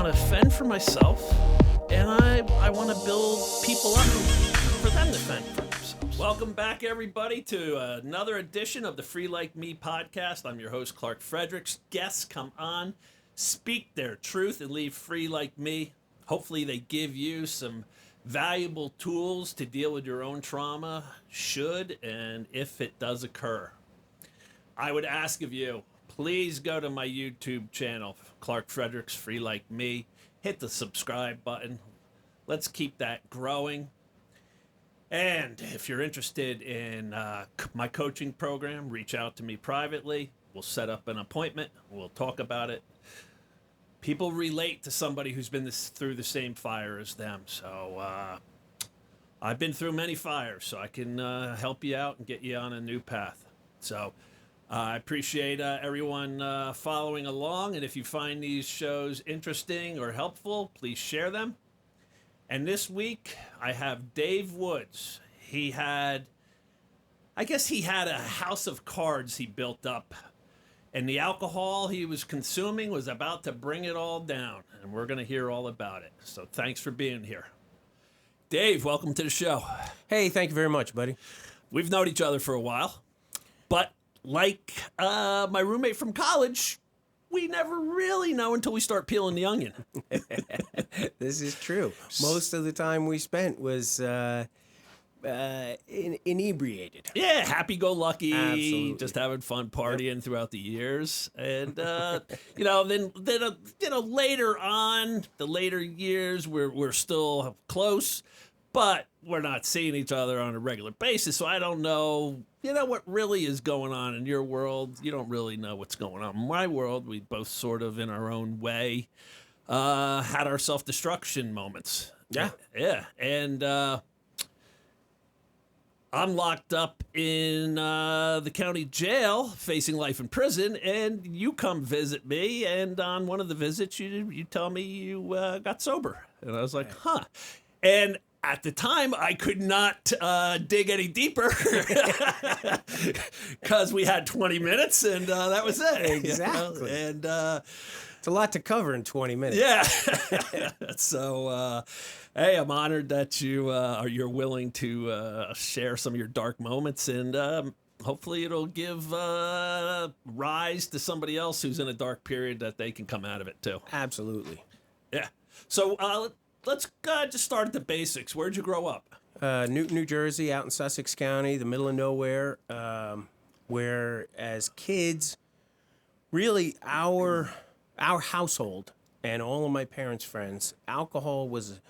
want to fend for myself, and I want to build people up for them to fend for themselves. Welcome back, everybody, to another edition of the Free Like Me podcast. I'm your host, Clark Fredericks. Guests come on, speak their truth, and leave free like me. Hopefully they give you some valuable tools to deal with your own trauma, should and if it does occur. I would ask of you, please go to my YouTube channel, Clark Fredericks, Free Like Me. Hit the subscribe button. Let's keep that growing. And if you're interested in my coaching program, reach out to me privately. We'll set up an appointment. We'll talk about it. People relate to somebody who's been through the same fire as them. So I've been through many fires, so I can help you out and get you on a new path. So I appreciate everyone following along. And if you find these shows interesting or helpful, please share them. And this week, I have Dave Woods. I guess he had a house of cards he built up. And the alcohol he was consuming was about to bring it all down. And we're going to hear all about it. So thanks for being here. Dave, welcome to the show. Hey, thank you very much, buddy. We've known each other for a while. But like my roommate from college, we never really know until we start peeling the onion. This is true. Most of the time we spent was inebriated. Yeah, happy-go-lucky, Absolutely. just having fun partying throughout the years. And, then later on, the later years, we're still close, but we're not seeing each other on a regular basis. So I don't know, what really is going on in your world. You don't really know what's going on in my world. We both sort of, in our own way, had our self-destruction moments. Yeah. Yeah. And, I'm locked up in the county jail, facing life in prison, and you come visit me. And on one of the visits, you tell me you got sober, and I was like, huh. And at the time, I could not dig any deeper because we had 20 minutes, and that was it. Exactly. And it's a lot to cover in 20 minutes. yeah. So, hey, I'm honored that you're willing to share some of your dark moments, and hopefully it'll give rise to somebody else who's in a dark period that they can come out of it too. Absolutely. Yeah. So let's just start at the basics. Where'd you grow up? Newton, New Jersey, out in Sussex County, the middle of nowhere, where as kids, really our household and all of my parents' friends, alcohol was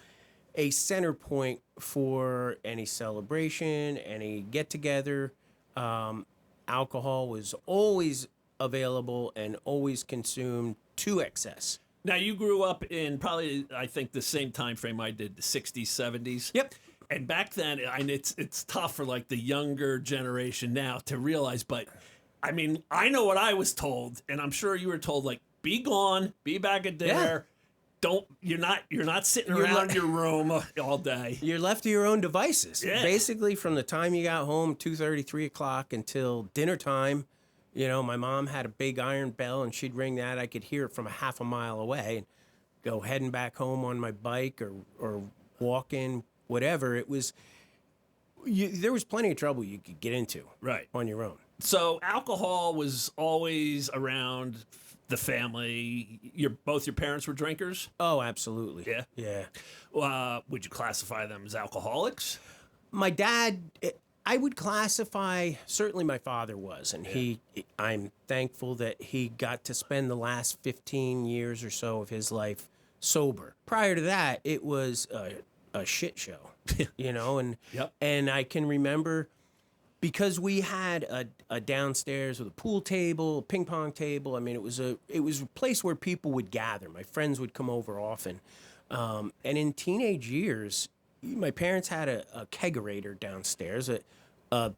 a center point for any celebration, any get-together. Alcohol was always available and always consumed to excess. Now, you grew up in probably, I think, the same time frame I did, the 60s, 70s. Yep. And back then, it's tough for like the younger generation now to realize, but I mean, I know what I was told, and I'm sure you were told, like, be gone, be back at dinner. Yeah. You're not sitting around your room all day. You're left to your own devices. Yeah. Basically, from the time you got home, 2:30, 3 o'clock, until dinner time, my mom had a big iron bell, and she'd ring that. I could hear it from a half a mile away, and go heading back home on my bike or walking, whatever. It was, there was plenty of trouble you could get into on your own. So alcohol was always around the family. Both your parents were drinkers? Oh, absolutely. Yeah? Yeah. Would you classify them as alcoholics? My dad, I would classify, certainly my father was, and I'm thankful that he got to spend the last 15 years or so of his life sober. Prior to that, it was a shit show, and Yep. And I can remember, because we had a downstairs with a pool table, a ping pong table. I mean, it was a place where people would gather. My friends would come over often, and in teenage years, my parents had a kegerator downstairs. Yeah.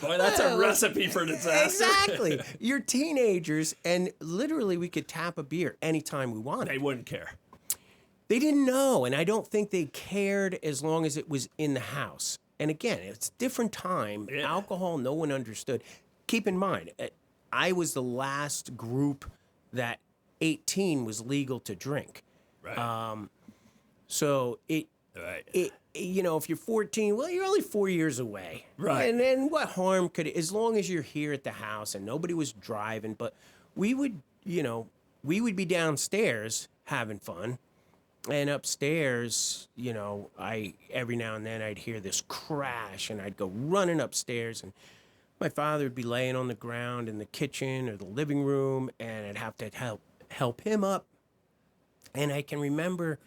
Boy, that's a recipe for disaster. Exactly. You're teenagers, and literally we could tap a beer anytime we wanted. They wouldn't care. They didn't know, and I don't think they cared as long as it was in the house. And again, it's a different time. Yeah. Alcohol, no one understood. Keep in mind, I was the last group that 18 was legal to drink. Right. So Right. if you're 14, well, you're only 4 years away. Right. And then what harm could it, as long as you're here at the house and nobody was driving, but we would be downstairs having fun. And upstairs, every now and then I'd hear this crash and I'd go running upstairs and my father would be laying on the ground in the kitchen or the living room and I'd have to help him up. And I can remember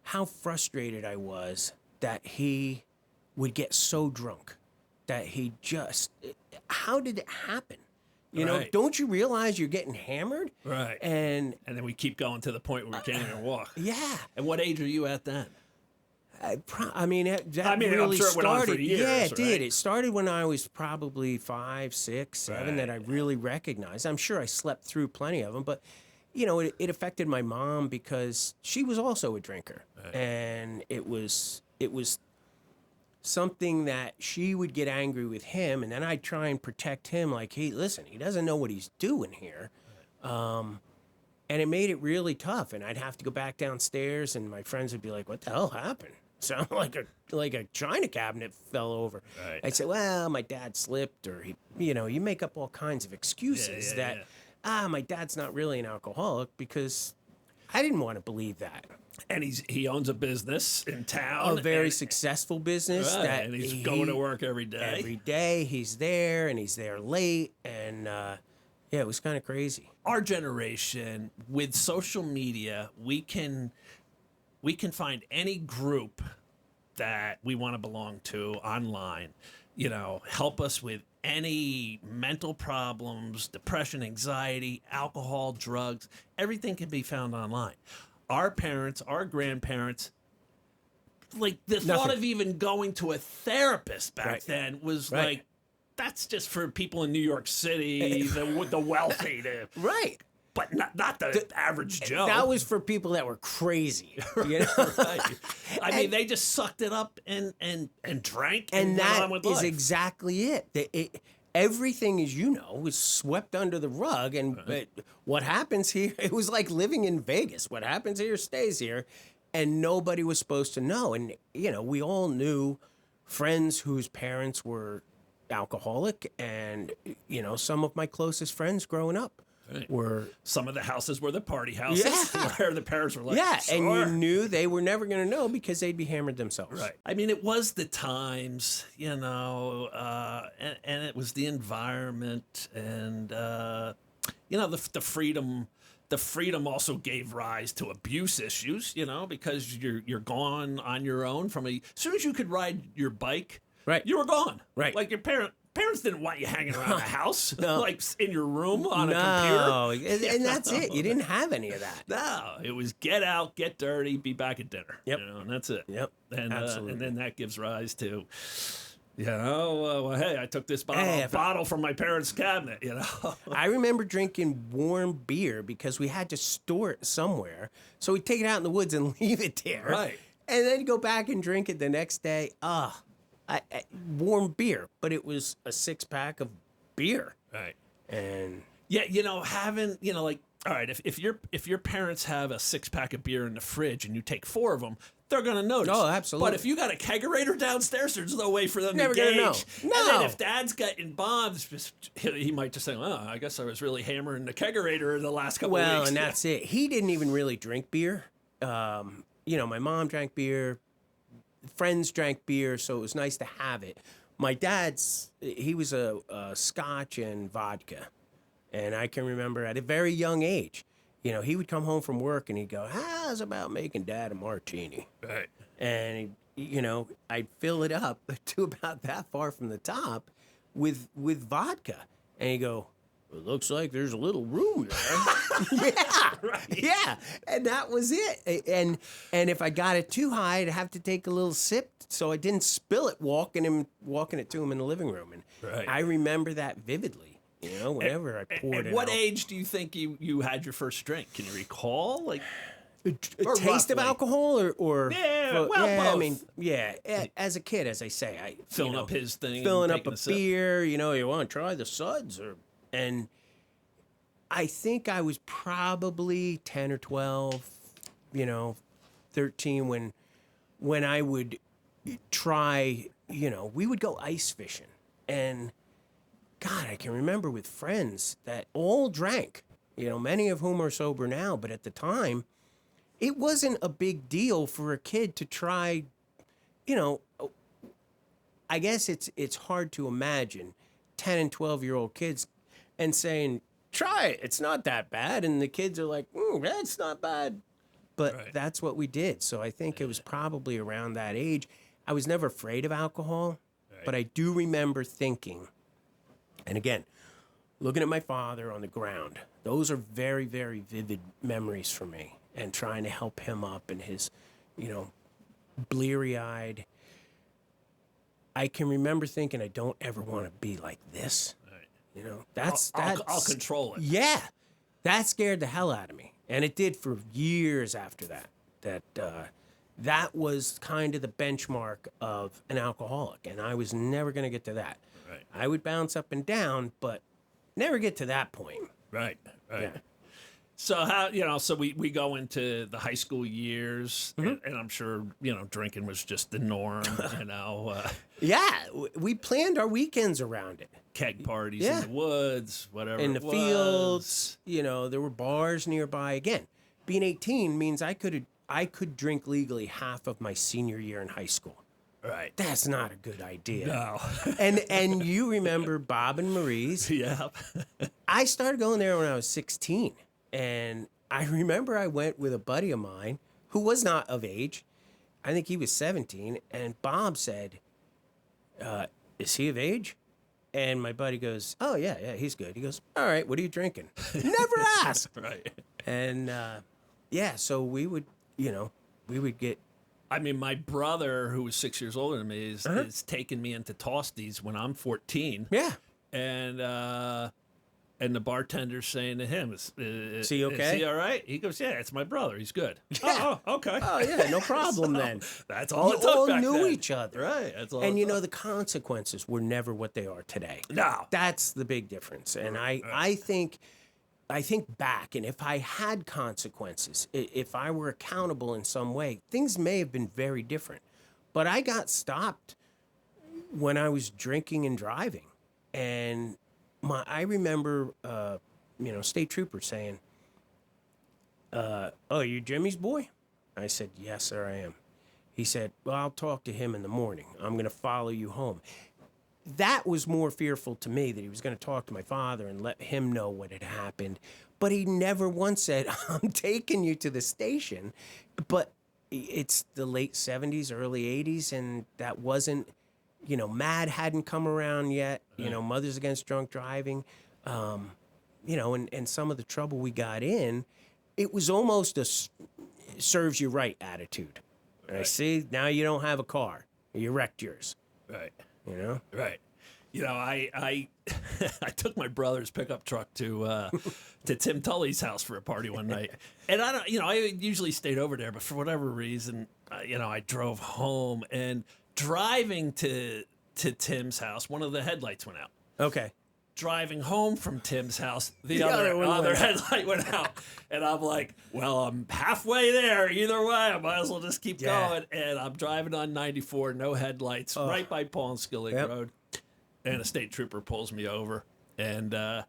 how frustrated I was that he would get so drunk that how did it happen? Right. Don't you realize you're getting hammered? Right. And then we keep going to the point where we can't even walk. yeah. And what age are you at then? That I'm really sure it went on for started. years, Yeah, it right? did. It started when I was probably 5, 6, 7 that I really recognized. I'm sure I slept through plenty of them, but it affected my mom because she was also a drinker, and it was something that she would get angry with him, and then I'd try and protect him. Like, hey, listen, he doesn't know what he's doing here. And it made it really tough. And I'd have to go back downstairs, and my friends would be like, "What the hell happened?" Sound like a china cabinet fell over. Right. I'd say, "Well, my dad slipped," or you make up all kinds of excuses my dad's not really an alcoholic, because I didn't want to believe that. And he owns a business in town. A very successful business. Right, That and he's going to work every day. Every day he's there, and he's there late, and it was kind of crazy. Our generation, with social media, we can find any group that we want to belong to online. Help us with any mental problems, depression, anxiety, alcohol, drugs. Everything can be found online. Our parents, our grandparents, like the thought of even going to a therapist back then was like, that's just for people in New York City, the wealthy, Right. But not the average Joe. That was for people that were crazy. Right. I mean, they just sucked it up and drank and went on with that is life. exactly it. Everything, as you know, was swept under the rug. And what happens here, it was like living in Vegas. What happens here stays here. And nobody was supposed to know. And, we all knew friends whose parents were alcoholic. And, some of my closest friends growing up. Right. Were some of the houses were the party houses where the parents were like, sure. And you knew they were never going to know because they'd be hammered themselves. Right. I mean, it was the times, and it was the environment, and the freedom. The freedom also gave rise to abuse issues, because you're gone on your own as soon as you could ride your bike, right, you were gone. Right. Like your parents didn't want you hanging around the house, like in your room on a computer. No, and that's it. You didn't have any of that. No, it was get out, get dirty, be back at dinner. Yep. And that's it. Yep, and absolutely. And then that gives rise to, well, hey, I took this bottle from my parents' cabinet, I remember drinking warm beer because we had to store it somewhere. So we'd take it out in the woods and leave it there. Right. And then go back and drink it the next day. Warm beer, but it was a 6-pack of beer. Right. And having, like, all right, if your parents have a 6-pack of beer in the fridge and you take 4 of them, they're going to notice. Oh, absolutely. But if you got a kegerator downstairs, there's no way for them Never to gauge. gonna know. No. And then if Dad's getting bombs, he might just say, "Oh, I guess I was really hammering the kegerator the last couple of weeks." Well, and that's it. He didn't even really drink beer. My mom drank beer. Friends drank beer, so it was nice to have it. My he was a scotch and vodka. And I can remember at a very young age, he would come home from work and he'd go, how's about making Dad a martini? Right. And, I'd fill it up to about that far from the top with vodka. And he'd go, it looks like there's a little room there. Yeah. And that was it. And if I got it too high, I'd have to take a little sip so I didn't spill it walking it to him in the living room. And I remember that vividly. Whenever I poured it. At what age do you think you had your first drink? Can you recall? Like a taste of alcohol or both. I mean, as a kid, as I say, filling up his thing, filling up a beer. You want to try the suds, and I think I was probably 10 or 12, 13 when I would try, we would go ice fishing. And God, I can remember with friends that all drank, many of whom are sober now, but at the time, it wasn't a big deal for a kid to try, I guess it's hard to imagine 10 and 12-year-old kids and saying, try it, it's not that bad. And the kids are like, that's not bad. But that's what we did. So I think it was probably around that age. I was never afraid of alcohol, but I do remember thinking, and again, looking at my father on the ground, those are very, very vivid memories for me, and trying to help him up and his, bleary-eyed. I can remember thinking, I don't ever want to be like this. That's I'll control it. Yeah, that scared the hell out of me, and it did for years after that. That was kind of the benchmark of an alcoholic, and I was never going to get to that. Right. I would bounce up and down, but never get to that point. Right. Yeah. So so we go into the high school years, and I'm sure, drinking was just the norm, Yeah, we planned our weekends around it. Keg parties in the woods, whatever. In the fields, there were bars nearby. Again, being 18 means I could drink legally half of my senior year in high school. Right. That's not a good idea. No. and you remember Bob and Marie's. Yeah. I started going there when I was 16. And I remember I went with a buddy of mine who was not of age. I think he was 17. And Bob said, is he of age? And my buddy goes, oh, yeah, he's good. He goes, all right, what are you drinking? Never asked. Right. And, so we would get. I mean, my brother, who was 6 years older than me, is taking me into Toasties when I'm 14. Yeah. And the bartender's saying to him, is he okay? Is he all right? He goes, yeah, it's my brother. He's good. Yeah. Oh, okay. Oh, yeah, no problem then. That's all you it took all back knew then. each other. Right. That's all. And the consequences were never what they are today. No. That's the big difference. And I think back, and if I had consequences, if I were accountable in some way, things may have been very different. But I got stopped when I was drinking and driving. And I remember, state trooper saying, oh, you Jimmy's boy? I said, yes, sir, I am. He said, well, I'll talk to him in the morning. I'm going to follow you home. That was more fearful to me, that he was going to talk to my father and let him know what had happened. But he never once said, I'm taking you to the station. But it's the late 70s, early 80s, and that wasn't, MAD hadn't come around yet, Mothers Against Drunk Driving, and some of the trouble we got in, it was almost a serves you right attitude. Right. I see, now you don't have a car. You wrecked yours. Right. Right. I I took my brother's pickup truck to Tim Tully's house for a party one night, and I usually stayed over there, but for whatever reason, I drove home, and driving to Tim's house, one of the headlights went out. Okay. Driving home from Tim's house, the other headlight went out. And I'm like, well, I'm halfway there. Either way, I might as well just keep going. And I'm driving on 94, no headlights, right by Paul and Skilling Road. And a state trooper pulls me over. And I'm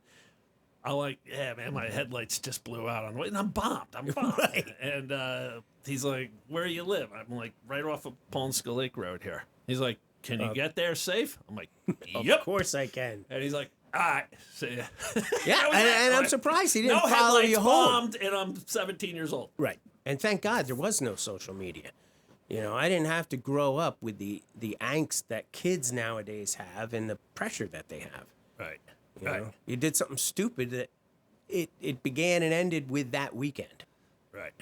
like, yeah, man, my headlights just blew out. And I'm bombed. Right. And he's like, where do you live? I'm like, right off of Paul and Skilling Road here. He's like, can you get there safe? I'm like, yep. Of course I can. And he's like, all right, see ya. Yeah, and I'm surprised he didn't no follow you home. Bombed, and I'm 17 years old. Right. And thank God there was no social media. I didn't have to grow up with the angst that kids nowadays have and the pressure that they have. Right. You know? You did something stupid that it began and ended with that weekend. Right.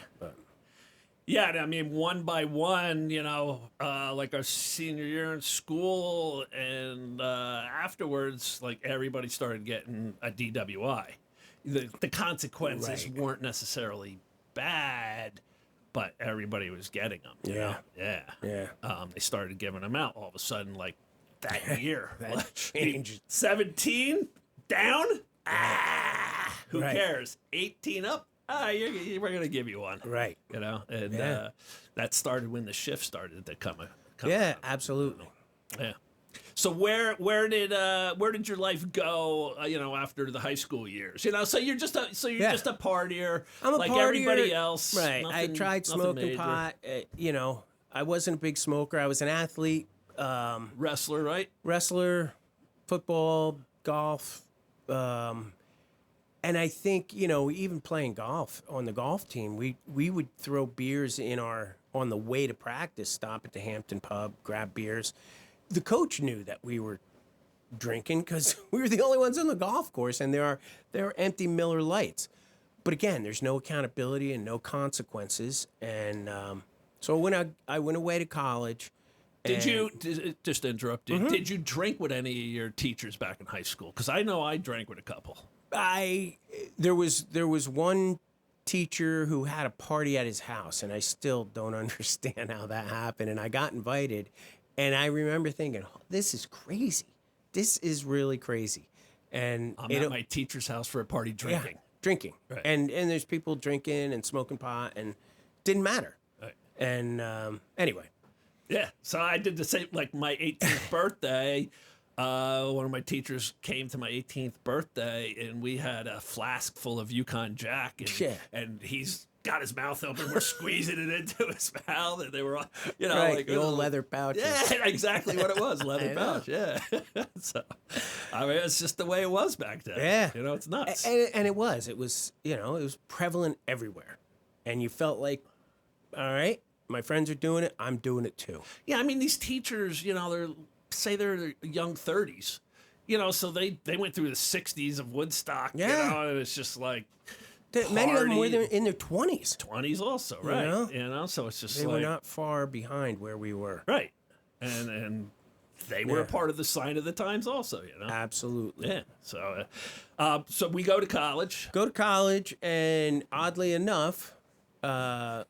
Yeah, I mean, one by one, like our senior year in school, and afterwards, like everybody started getting a DWI. The consequences weren't necessarily bad, but everybody was getting them. Yeah. They started giving them out all of a sudden, like that year. That changed. 17 down. Ah. Who Right. cares? 18 up. We're gonna give you one. Right. You know, and Yeah. that started when the shift started to come Yeah, around. absolutely. Yeah. So where did your life go? After the high school years. So you're just a Yeah. just a partier, I'm a like partier. everybody else. Right. I Nothing- tried nothing smoking major. pot. I wasn't a big smoker. I was an athlete, Wrestler, right? wrestler, football, golf. And I think, even playing golf on the golf team, we would throw beers on the way to practice, stop at the Hampton pub, grab beers. The coach knew that we were drinking because we were the only ones on the golf course, and there are empty Miller Lights. But again, there's no accountability and no consequences. And so when I went away to college. Just to interrupt you, did you drink with any of your teachers back in high school? Because I know I drank with a couple. There was one teacher who had a party at his house, and I still don't understand how that happened. And I got invited, and I remember thinking, oh, "This is crazy. This is really crazy." And I'm at my teacher's house for a party drinking. Yeah, drinking, Right. and there's people drinking and smoking pot, and didn't matter. Right. And anyway, Yeah. So I did the same. Like my 18th birthday. One of my teachers came to my 18th birthday, and we had a flask full of Yukon Jack, and, Yeah. and he's got his mouth open. We're squeezing it into his mouth, and they were all, right, like the old leather pouches. Yeah, exactly what it was, leather I know. pouch. Yeah. So, I mean, it's just the way it was back then. Yeah. It's nuts. And it was it was prevalent everywhere, and you felt like, all right, my friends are doing it, I'm doing it too. Yeah, I mean, these teachers, they're young 30s, so they went through the 60s of Woodstock, Yeah. and it's just like Many of them were party. in their 20s. 20s also, right? know? So it's just They like were not far behind where we were. right, and they were a Yeah. part of the sign of the times also, Absolutely. Yeah. So we go to college. Go to college, and oddly enough, I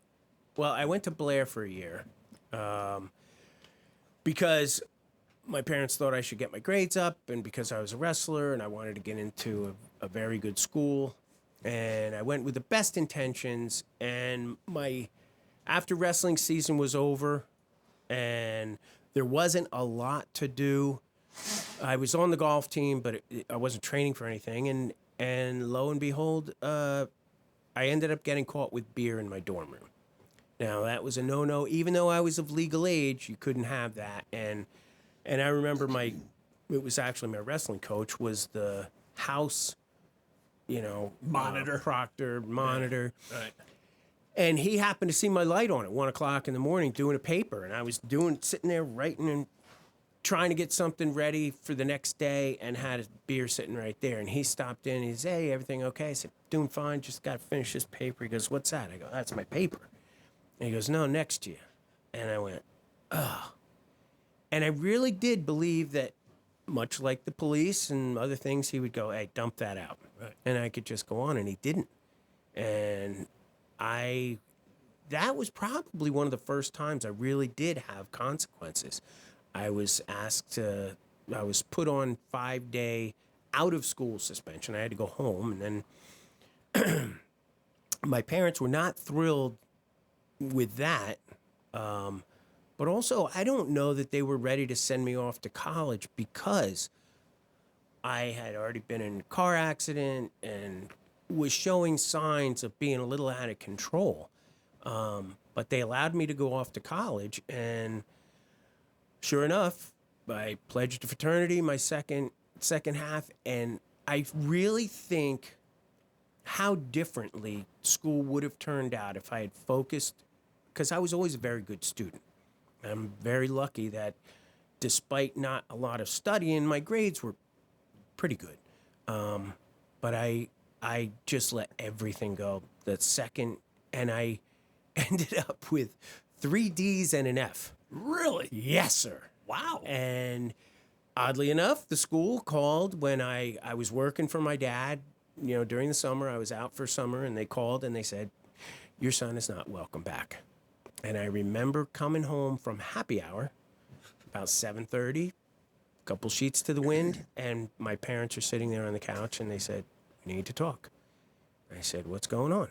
went to Blair for a year because my parents thought I should get my grades up, and because I was a wrestler and I wanted to get into a very good school. And I went with the best intentions, and after wrestling season was over and there wasn't a lot to do, I was on the golf team, but I wasn't training for anything. And lo and behold, I ended up getting caught with beer in my dorm room. Now, that was a no-no. Even though I was of legal age, you couldn't have that. And I remember it was actually my wrestling coach was the house, Monitor. proctor, monitor. Right. And he happened to see my light on at 1 o'clock in the morning doing a paper. And I was sitting there writing and trying to get something ready for the next day, and had a beer sitting right there. And he stopped in and he said, "Hey, everything okay?" I said, "Doing fine, just got to finish this paper." He goes, "What's that?" I go, "That's my paper." And he goes, "No, next to you." And I went, "Oh." And I really did believe that, much like the police and other things, he would go, "Hey, dump that out." Right. And I could just go on, and he didn't. And that was probably one of the first times I really did have consequences. I was put on 5-day out of school suspension. I had to go home, and then my parents were not thrilled with that. But also, I don't know that they were ready to send me off to college because I had already been in a car accident and was showing signs of being a little out of control. But they allowed me to go off to college, and sure enough, I pledged to fraternity my second half, and I really think how differently school would have turned out if I had focused, because I was always a very good student. I'm very lucky that despite not a lot of studying, my grades were pretty good. But I just let everything go the second, and I ended up with 3 D's and an F. Really? Yes, sir. Wow. And oddly enough, the school called when I was working for my dad. During the summer, I was out for summer, and they called and they said, "Your son is not welcome back." And I remember coming home from happy hour about 7:30, a couple sheets to the wind, and my parents are sitting there on the couch, and they said, "We need to talk." I said, what's going on?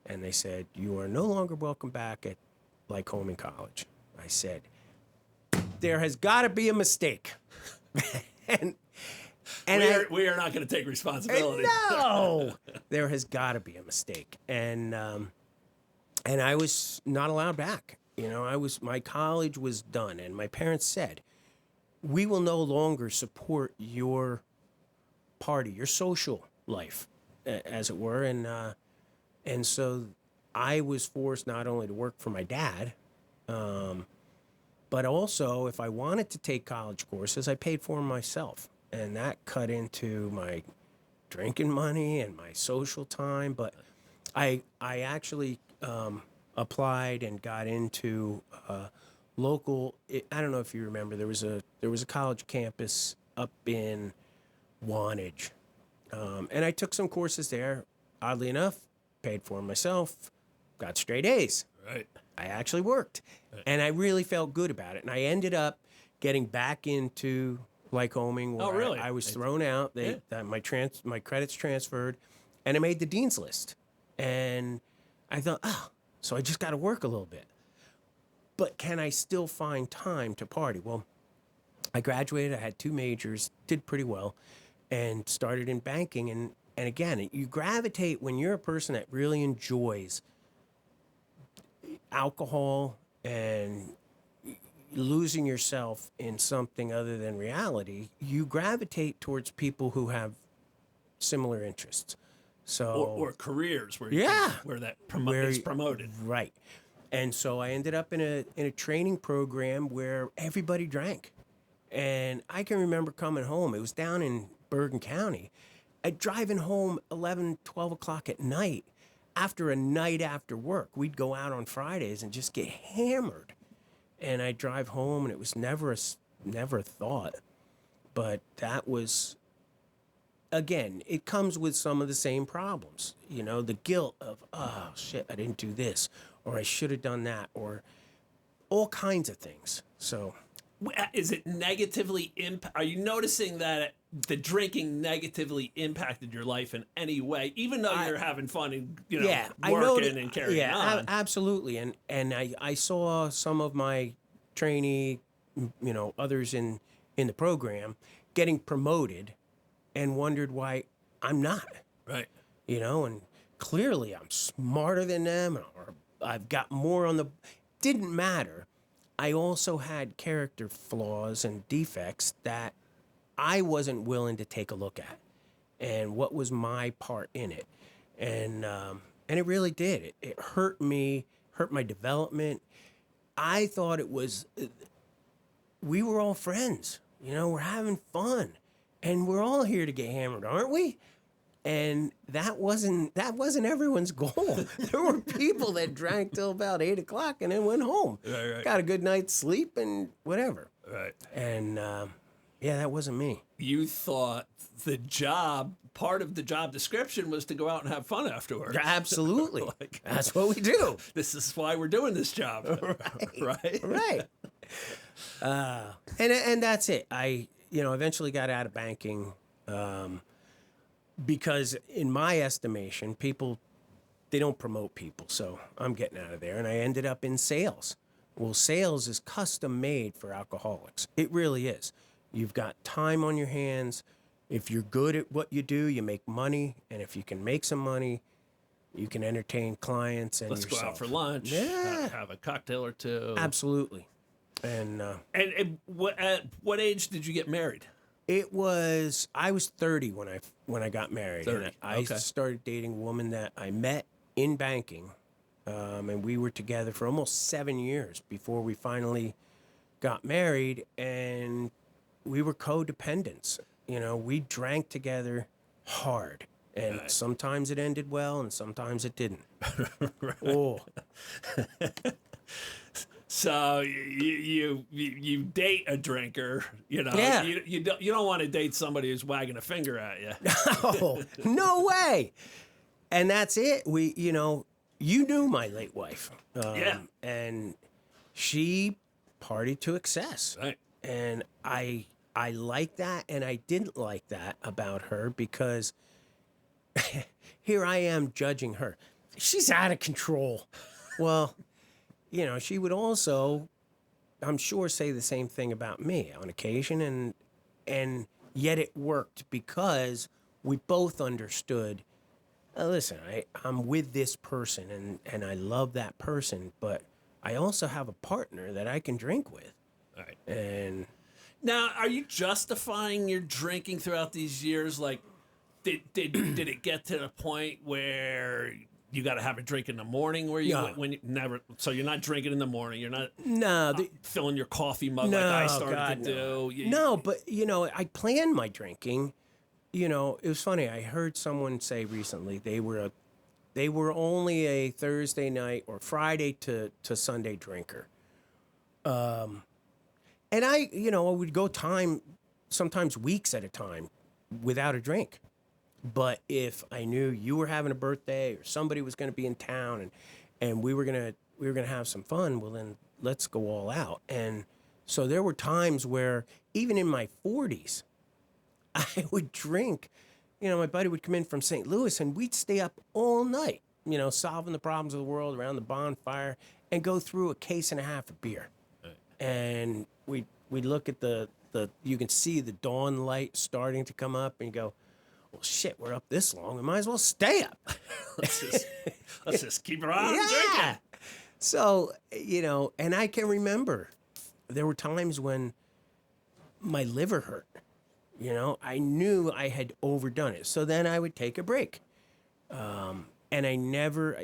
And they said, you are no longer welcome back at Lycoming College. I said, there has got to be a mistake. and we are not going to take responsibility. No, there has got to be a mistake. And I was not allowed back. My college was done, and my parents said, we will no longer support your party, your social life, as it were. And so I was forced not only to work for my dad, but also if I wanted to take college courses, I paid for them myself. And that cut into my drinking money and my social time. But I actually applied and got into local. I don't know if you remember. There was a college campus up in Wantage, and I took some courses there. Oddly enough, paid for them myself. Got straight A's. Right. I actually worked, and I really felt good about it. And I ended up getting back into Lycoming, where really? I was thrown out. My credits transferred, and I made the dean's list. And I thought, so I just got to work a little bit. But can I still find time to party? Well, I graduated. I had 2 majors, did pretty well, and started in banking. And again, you gravitate when you're a person that really enjoys alcohol and losing yourself in something other than reality, you gravitate towards people who have similar interests. So or careers where where that is promoted. Right. And so I ended up in a training program where everybody drank. And I can remember coming home. It was down in Bergen County. Driving home 11, 12 o'clock at night after a night after work. We'd go out on Fridays and just get hammered. And I'd drive home, and it was never a thought. But that was, again, it comes with some of the same problems. The guilt of, oh, shit, I didn't do this, or I should have done that, or all kinds of things. So, is it negatively are you noticing that the drinking negatively impacted your life in any way, even though you're having fun and working and carrying on? Absolutely. And I saw some of my trainee, others in the program getting promoted, and wondered why I'm not. Right. And clearly I'm smarter than them, or I've got more on the. Didn't matter. I also had character flaws and defects that I wasn't willing to take a look at, and what was my part in it. And it really did. It hurt me, hurt my development. I thought it was, we were all friends. We're having fun, and we're all here to get hammered, aren't we? And that wasn't everyone's goal. There were people that drank till about 8 o'clock and then went home. Right. Got a good night's sleep and whatever. Right. And that wasn't me. You thought part of the job description was to go out and have fun afterwards. Absolutely. That's what we do. This is why we're doing this job. Right. Right. And that's it. I eventually got out of banking because in my estimation, people, they don't promote people. So I'm getting out of there. And I ended up in sales. Well, sales is custom made for alcoholics. It really is. You've got time on your hands. If you're good at what you do, you make money. And if you can make some money, you can entertain clients and yourself. Let's go out for lunch. Yeah. Have a cocktail or two. Absolutely. And at what age did you get married? I was 30 when I got married. 30. And I started dating a woman that I met in banking. And we were together for almost 7 years before we finally got married. And we were codependents. We drank together hard. And sometimes it ended well, and sometimes it didn't. Right. Oh. So you date a drinker, Yeah. You don't want to date somebody who's wagging a finger at you. Oh, no way. And that's it. You knew my late wife. Yeah. And she partied to excess. Right. And I like that, and I didn't like that about her, because here I am judging her. She's out of control. Well, she would also, I'm sure, say the same thing about me on occasion, and yet it worked because we both understood. Listen, I'm with this person, and I love that person, but I also have a partner that I can drink with. All right. And now, are you justifying your drinking throughout these years? Like, did it get to the point where you got to have a drink in the morning where when you never, so you're not drinking in the morning, you're not filling your coffee mug like I started to do. No, but I plan my drinking. It was funny. I heard someone say recently they were only a Thursday night or Friday to Sunday drinker. And I would go sometimes weeks at a time without a drink. But if I knew you were having a birthday or somebody was going to be in town and we were gonna have some fun, well then let's go all out. And so there were times where even in my 40s, I would drink. My buddy would come in from St. Louis and we'd stay up all night, solving the problems of the world around the bonfire and go through a case and a half of beer. Right. And we'd look at the you can see the dawn light starting to come up and you go, well, shit, we're up this long. We might as well stay up. let's just keep it on drinking. So, and I can remember there were times when my liver hurt. I knew I had overdone it. So then I would take a break. And I never,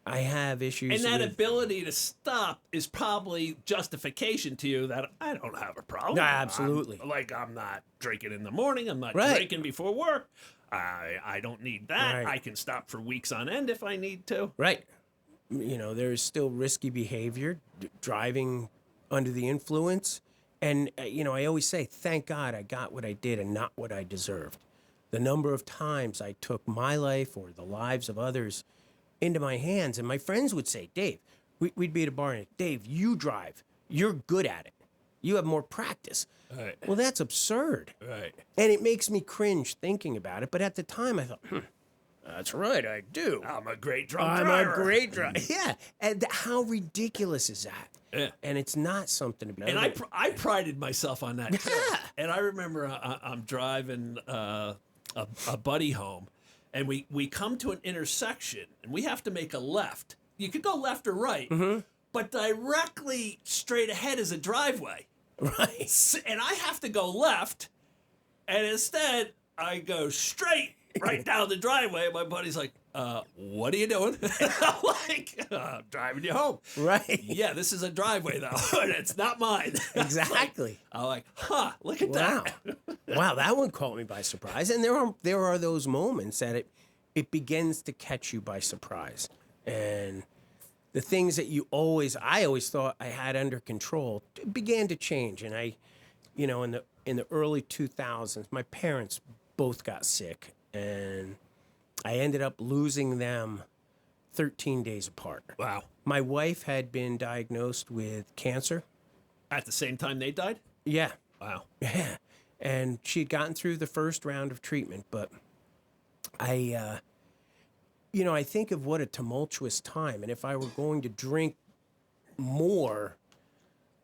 I have issues. And that ability to stop is probably justification to you that I don't have a problem. No, absolutely. I'm not drinking in the morning. I'm not drinking before work. I don't need that. Right. I can stop for weeks on end if I need to. Right. There's still risky behavior, driving under the influence. And, I always say, thank God I got what I did and not what I deserved. The number of times I took my life or the lives of others into my hands. And my friends would say, Dave, we'd be at a bar and, Dave, you drive. You're good at it. You have more practice. Right. Well, that's absurd. Right. And it makes me cringe thinking about it. But at the time, I thought, that's right, I do. I'm a great driver. I'm a great driver. Yeah. And how ridiculous is that? Yeah. And it's not something to be. And I prided myself on that too. Yeah. And I remember I'm driving a buddy home, and we come to an intersection, and we have to make a left. You could go left or right, but directly straight ahead is a driveway. Right. And I have to go left, and instead I go straight right down the driveway. And my buddy's like, what are you doing? And I'm like, I'm driving you home. Right. Yeah, this is a driveway, though, and it's not mine. Exactly. I'm like, look at that. Wow, that one caught me by surprise. And there are those moments that it begins to catch you by surprise. And the things that I always thought I had under control began to change. And in the early 2000s, my parents both got sick, and I ended up losing them 13 days apart. Wow. My wife had been diagnosed with cancer. At the same time they died? Yeah. Wow. Yeah. And she had gotten through the first round of treatment, but I think of what a tumultuous time. And if I were going to drink more,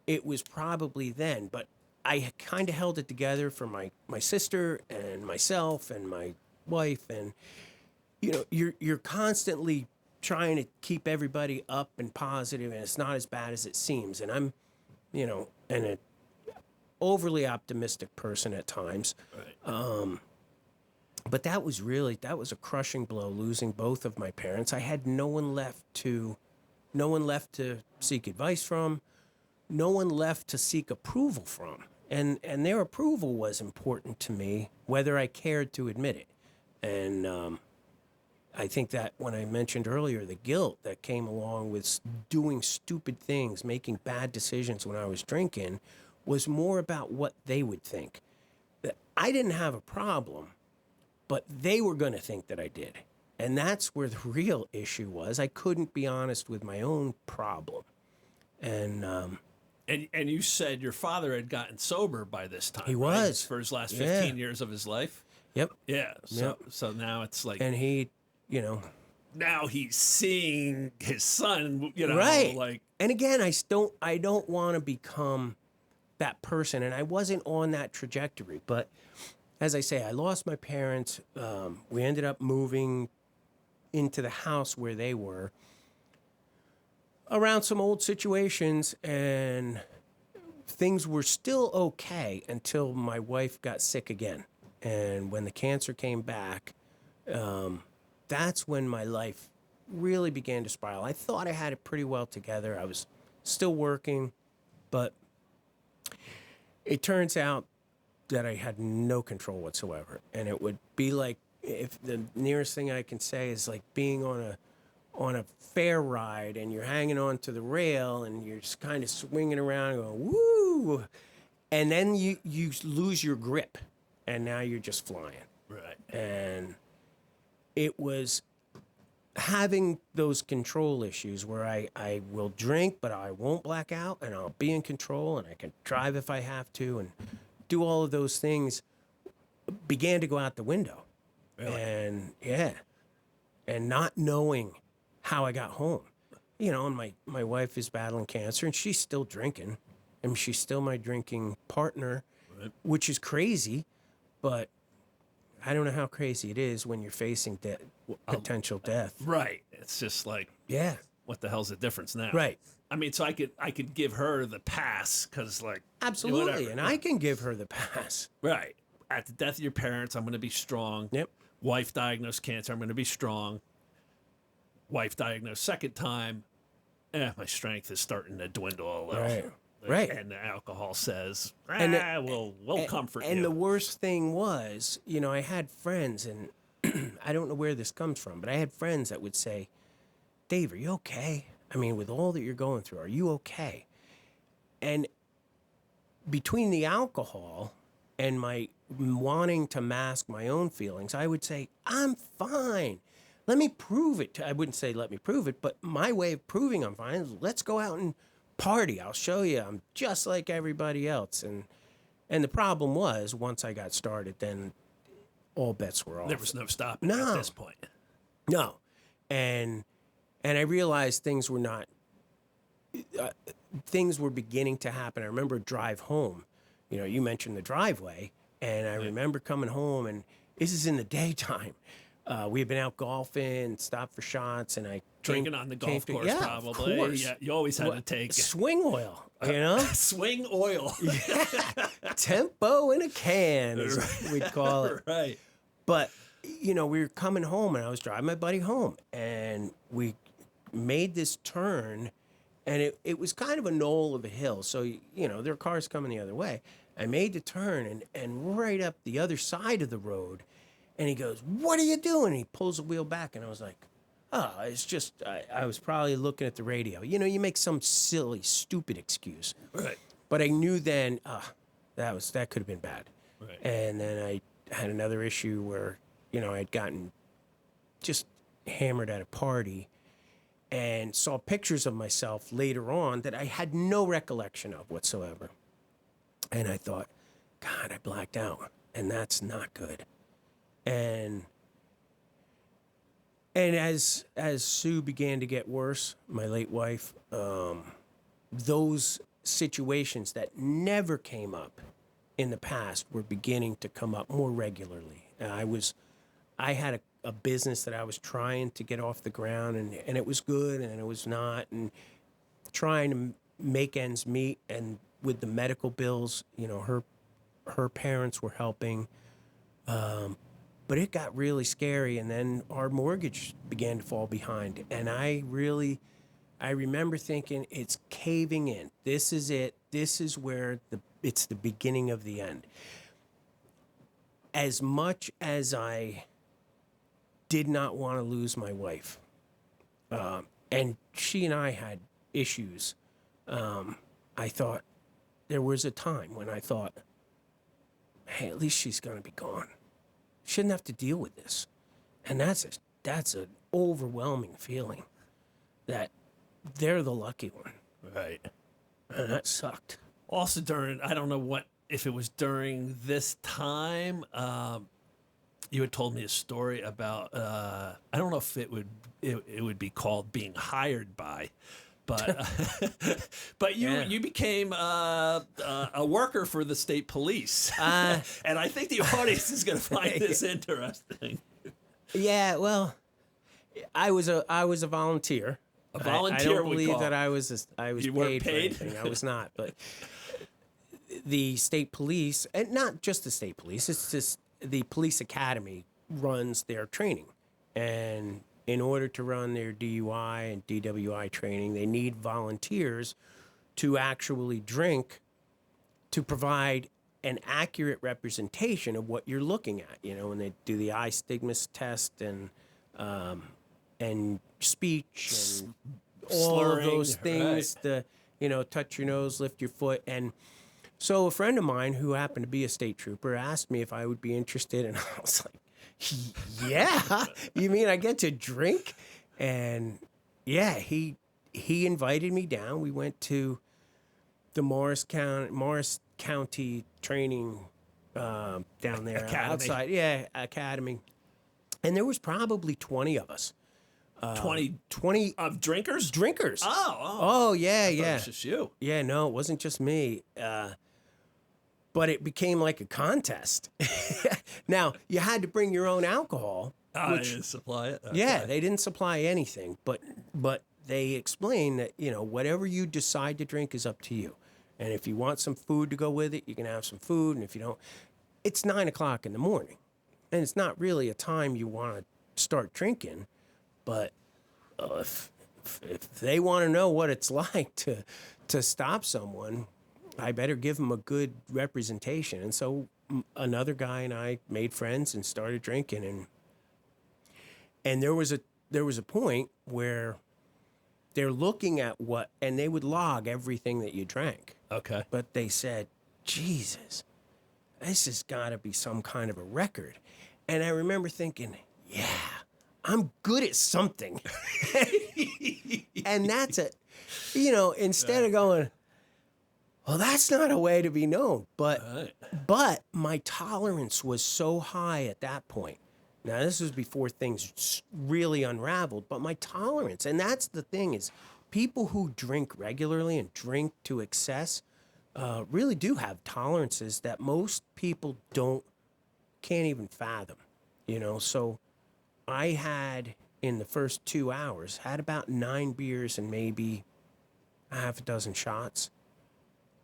it was probably then. But I kind of held it together for my sister and myself and my wife. And, you're constantly trying to keep everybody up and positive, and it's not as bad as it seems. And I'm, an overly optimistic person at times. Right. But that was a crushing blow, losing both of my parents. I had no one left to seek advice from, no one left to seek approval from. And their approval was important to me, whether I cared to admit it. And I think that when I mentioned earlier the guilt that came along with doing stupid things, making bad decisions when I was drinking, was more about what they would think. That I didn't have a problem, but they were going to think that I did. And that's where the real issue was. I couldn't be honest with my own problem. And you said your father had gotten sober by this time. He was. Right? For his last 15 years of his life. Yep. Yeah. So now it's like, And he, you know, now he's seeing his son, right. like, And again, I don't want to become that person, and I wasn't on that trajectory. But as I say, I lost my parents. We ended up moving into the house where they were around some old situations, and things were still okay until my wife got sick again. And when the cancer came back, that's when my life really began to spiral. I thought I had it pretty well together. I was still working, but it turns out that I had no control whatsoever. And it would be like, if the nearest thing I can say is like being on a fair ride and you're hanging on to the rail and you're just kind of swinging around and going, woo! And then you lose your grip and now you're just flying. right. And it was having those control issues where I will drink, but I won't black out, and I'll be in control, and I can drive if I have to, and do all of those things began to go out the window. Really? And yeah, and not knowing how I got home. You know, and my wife is battling cancer, and she's still drinking. I mean, she's still my drinking partner, Right. which is crazy, but I don't know how crazy it is when you're facing potential death. Right. It's just like, Yeah. what the hell's the difference now? Right. I mean, so I could give her the pass because, like, Absolutely. whatever. And I can give her the pass. Right. At the death of your parents, I'm going to be strong. Yep. Wife diagnosed cancer, I'm going to be strong. Wife diagnosed second time, my strength is starting to dwindle a little. Right. Right. And the alcohol says, And we'll comfort And you. the worst thing was, you know, I had friends, and I don't know where this comes from, but I had friends that would say, Dave, are you okay? I mean, with all that you're going through, are you okay? And between the alcohol and my wanting to mask my own feelings, I would say, I'm fine. Let me prove it. I wouldn't say let me prove it, but my way of proving I'm fine is let's go out and party. I'll show you I'm just like everybody else. And the problem was, once I got started, then all bets were off. There was no stopping No. at this point. No. And I realized things were not, things were beginning to happen. I remember a drive home. You know, you mentioned the driveway, and I remember coming home, and this is in the daytime. We had been out golfing, stopped for shots, and I Drinking on the golf course, yeah, probably. Of course. Yeah, you always had to take swing oil, you know? swing oil. Tempo in a can, as we'd call it. Right. But, you know, we were coming home, and I was driving my buddy home, and we made this turn, and it was kind of a knoll of a hill. So, you know, there were cars coming the other way. I made the turn, and right up the other side of the road, and he goes, what are you doing? And he pulls the wheel back, and I was like, oh, it's just, I was probably looking at the radio. You know, you make some silly, stupid excuse. Right. But I knew then, that could have been bad. Right. And then I had another issue where, you know, I'd gotten just hammered at a party and saw pictures of myself later on that I had no recollection of whatsoever. And I thought, God, I blacked out, and that's not good. And as Sue began to get worse, my late wife, those situations that never came up in the past were beginning to come up more regularly. I had a business that I was trying to get off the ground, and it was good, and it was not, and trying to make ends meet. And with the medical bills, you know, her parents were helping. But it got really scary, and then our mortgage began to fall behind. And I remember thinking, it's caving in. This is it. This is where it's the beginning of the end. As much as I did not want to lose my wife, and she and I had issues, I thought there was a time when I thought, hey, at least she's going to be gone. Shouldn't have to deal with this. And that's an overwhelming feeling that they're the lucky one. Right. And that sucked. Also during, I don't know if it was during this time, you had told me a story about I don't know if it would be called being hired by, but but you became a worker for the state police, and I think the audience is going to find this interesting. Yeah, well, I was a volunteer. A volunteer. I don't believe that I was You paid, weren't for paid? anything. I was not, but the state police, and not just the state police, it's just the police academy runs their training. And in order to run their DUI and DWI training, they need volunteers to actually drink to provide an accurate representation of what you're looking at. You know, when they do the eye stigmas test and speech and all of Slurring, those things, right. touch your nose, lift your foot. And so a friend of mine who happened to be a state trooper asked me if I would be interested, and I was like, yeah, you mean I get to drink? And yeah, he invited me down. We went to the Morris County training down there Academy. outside. Yeah, academy. And there was probably 20 of us. 20 of drinkers? Drinkers. Oh, yeah, It yeah. was just you. Yeah, no, it wasn't just me. But it became like a contest. Now, you had to bring your own alcohol. I didn't supply it. Okay. Yeah, they didn't supply anything, but they explain that, whatever you decide to drink is up to you. And if you want some food to go with it, you can have some food. And if you don't, it's 9:00 in the morning. And it's not really a time you want to start drinking. But if they want to know what it's like to stop someone, I better give them a good representation. And so another guy and I made friends and started drinking. And there was a point where they're looking at and they would log everything that you drank. Okay. But they said, Jesus, this has got to be some kind of a record. And I remember thinking, yeah, I'm good at something. And that's instead of going, well, that's not a way to be known. But my tolerance was so high at that point. Now, this was before things really unraveled, but my tolerance, and that's the thing, is people who drink regularly and drink to excess really do have tolerances that most people can't even fathom, So I had, in the first 2 hours, had about 9 beers and maybe a half a dozen shots,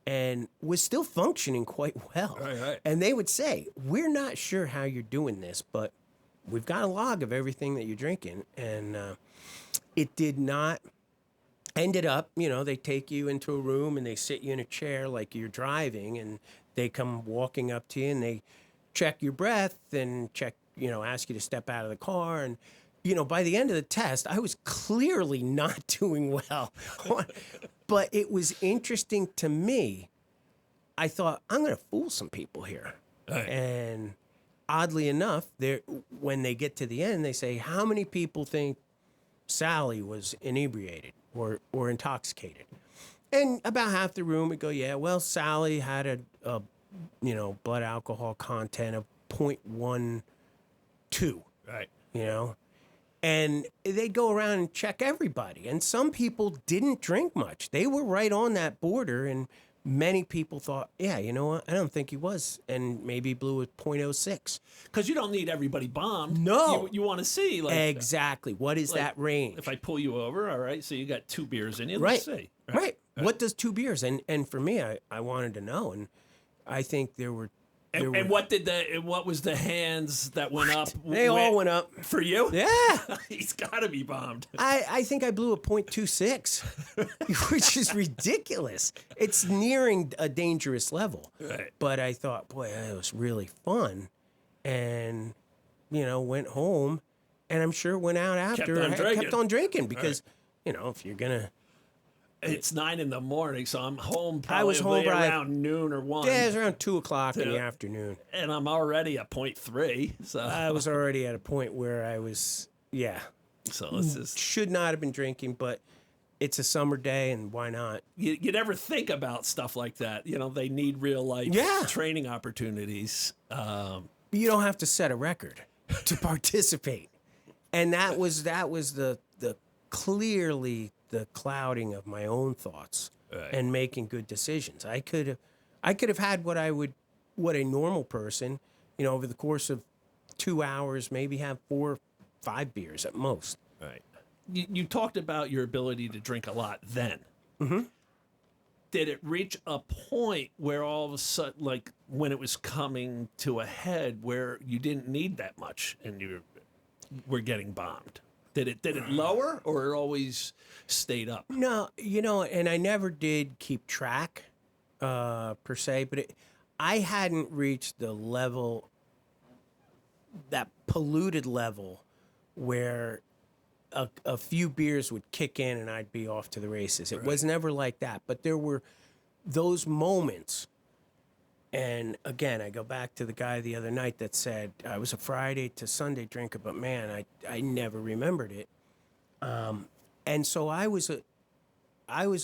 and was still functioning quite well. Right. And they would say, we're not sure how you're doing this, but we've got a log of everything that you're drinking. And it did not, ended up, they take you into a room and they sit you in a chair like you're driving, and they come walking up to you and they check your breath and ask you to step out of the car. And, by the end of the test, I was clearly not doing well. But it was interesting to me. I thought, I'm going to fool some people here. Right. And oddly enough, when they get to the end, they say, how many people think Sally was inebriated or intoxicated? And about half the room would go, yeah, well, Sally had a blood alcohol content of 0.12, Right. And they'd go around and check everybody. And some people didn't drink much. They were right on that border, and many people thought, yeah, you know what? I don't think he was. And maybe blew a 0.06. Because you don't need everybody bombed. No. You want to see. Exactly. What is that range? If I pull you over, all right, so you got 2 beers in you, Right. let's see. Right. What does 2 beers? And for me, I wanted to know. And I think there were... And what was the hands that went up? They all went up. For you? Yeah. He's got to be bombed. I think I blew a 0.26, which is ridiculous. It's nearing a dangerous level. Right. But I thought, boy, that was really fun. And, went home, and I'm sure went out after. Kept on drinking because, if you're going to... It's 9 a.m, so I'm home probably I was home around noon or 1. Yeah, it was around 2 o'clock in the afternoon. And I'm already at 0.3. So I was already at a point where I was, So this is... should not have been drinking, but it's a summer day, and why not? You never think about stuff like that. They need real life training opportunities. You don't have to set a record. to participate. And that was the clearly the clouding of my own thoughts and making good decisions. I could have had what a normal person, over the course of 2 hours, maybe have 4 or 5 beers at most. Right. You talked about your ability to drink a lot then. Mm-hmm. Did it reach a point where all of a sudden, like when it was coming to a head, where you didn't need that much and you were getting bombed? Did it lower, or it always stayed up? No, and I never did keep track per se, but I hadn't reached the level, that polluted level, where a few beers would kick in and I'd be off to the races. It was never like that. But there were those moments. And again, I go back to the guy the other night that said, I was a Friday to Sunday drinker, but man, I never remembered it. And so I was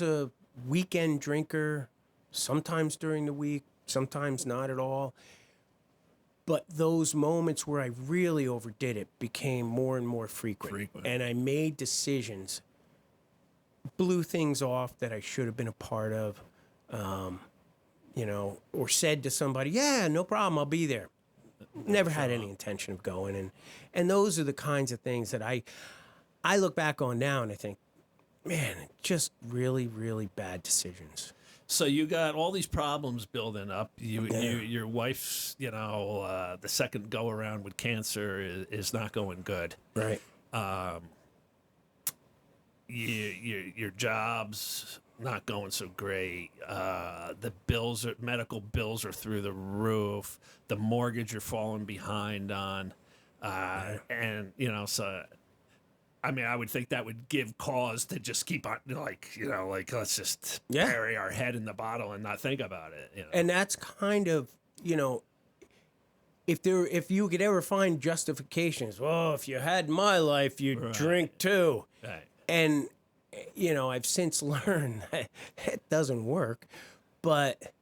a weekend drinker, sometimes during the week, sometimes not at all. But those moments where I really overdid it became more and more frequent. And I made decisions, blew things off that I should have been a part of, or said to somebody, yeah, no problem, I'll be there. Never had any intention of going. And those are the kinds of things that I look back on now and I think, man, just really, really bad decisions. So you got all these problems building up. Your wife's, the second go around with cancer is not going good. Right. Your job's not going so great. The medical bills are through the roof. The mortgage you're falling behind on, and so. I mean, I would think that would give cause to just keep on, let's just bury our head in the bottle and not think about it. And that's kind of, if you could ever find justifications, well, if you had my life, you'd drink too. Right. And, I've since learned that it doesn't work. But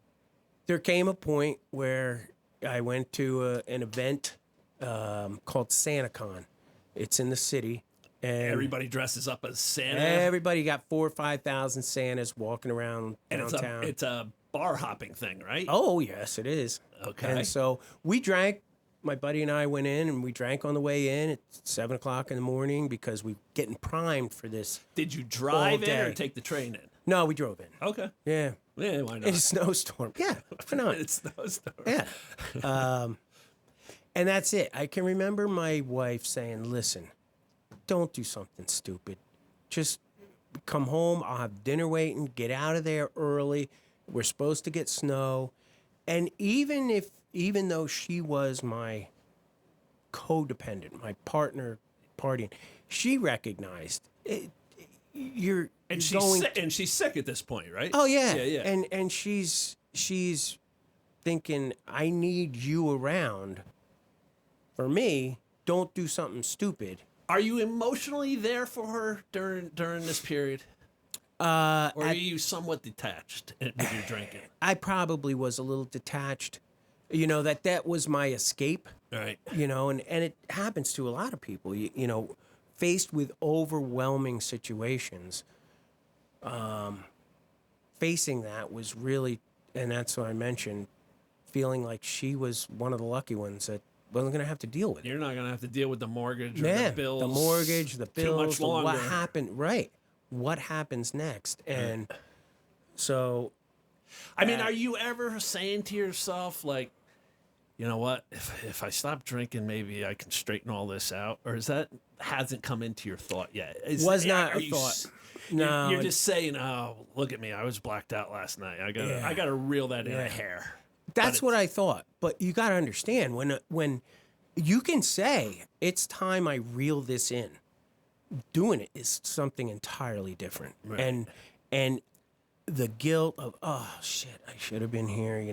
there came a point where I went to an event called SantaCon. It's in the city. And everybody dresses up as Santa. Everybody got 4,000 or 5,000 Santas walking around downtown. And it's a bar hopping thing, right? Oh, yes, it is. Okay. And so we drank. My buddy and I went in, and we drank on the way in at 7 o'clock in the morning because we were getting primed for this. Did you drive in or take the train in? No, we drove in. Okay. Yeah. Yeah, why not? In a snowstorm. Yeah, why not? It's snowstorm. Yeah. And that's it. I can remember my wife saying, listen, don't do something stupid. Just come home. I'll have dinner waiting. Get out of there early. We're supposed to get snow. And even though she was my codependent, my partner partying, she recognized it. And she's sick at this point, right? Oh yeah. Yeah. And she's thinking, I need you around for me. Don't do something stupid. Are you emotionally there for her during this period? Or are you somewhat detached with your drinking? I probably was a little detached. That was my escape. Right. And it happens to a lot of people. Faced with overwhelming situations, facing that was really, and that's what I mentioned, feeling like she was one of the lucky ones that wasn't going to have to deal with it. You're not going to have to deal with the mortgage or the bills. The mortgage, the bills, too much longer. What happened, right. What happens next? And so... I mean, are you ever saying to yourself, like, you know what, if I stop drinking, maybe I can straighten all this out? Or hasn't come into your thought yet? Was not a thought. No. You're just saying, oh, look at me, I was blacked out last night. I gotta reel that in a hair. That's what I thought. But you got to understand, when you can say, it's time I reel this in, doing it is something entirely different. Right. And the guilt of, oh, shit, I should have been here,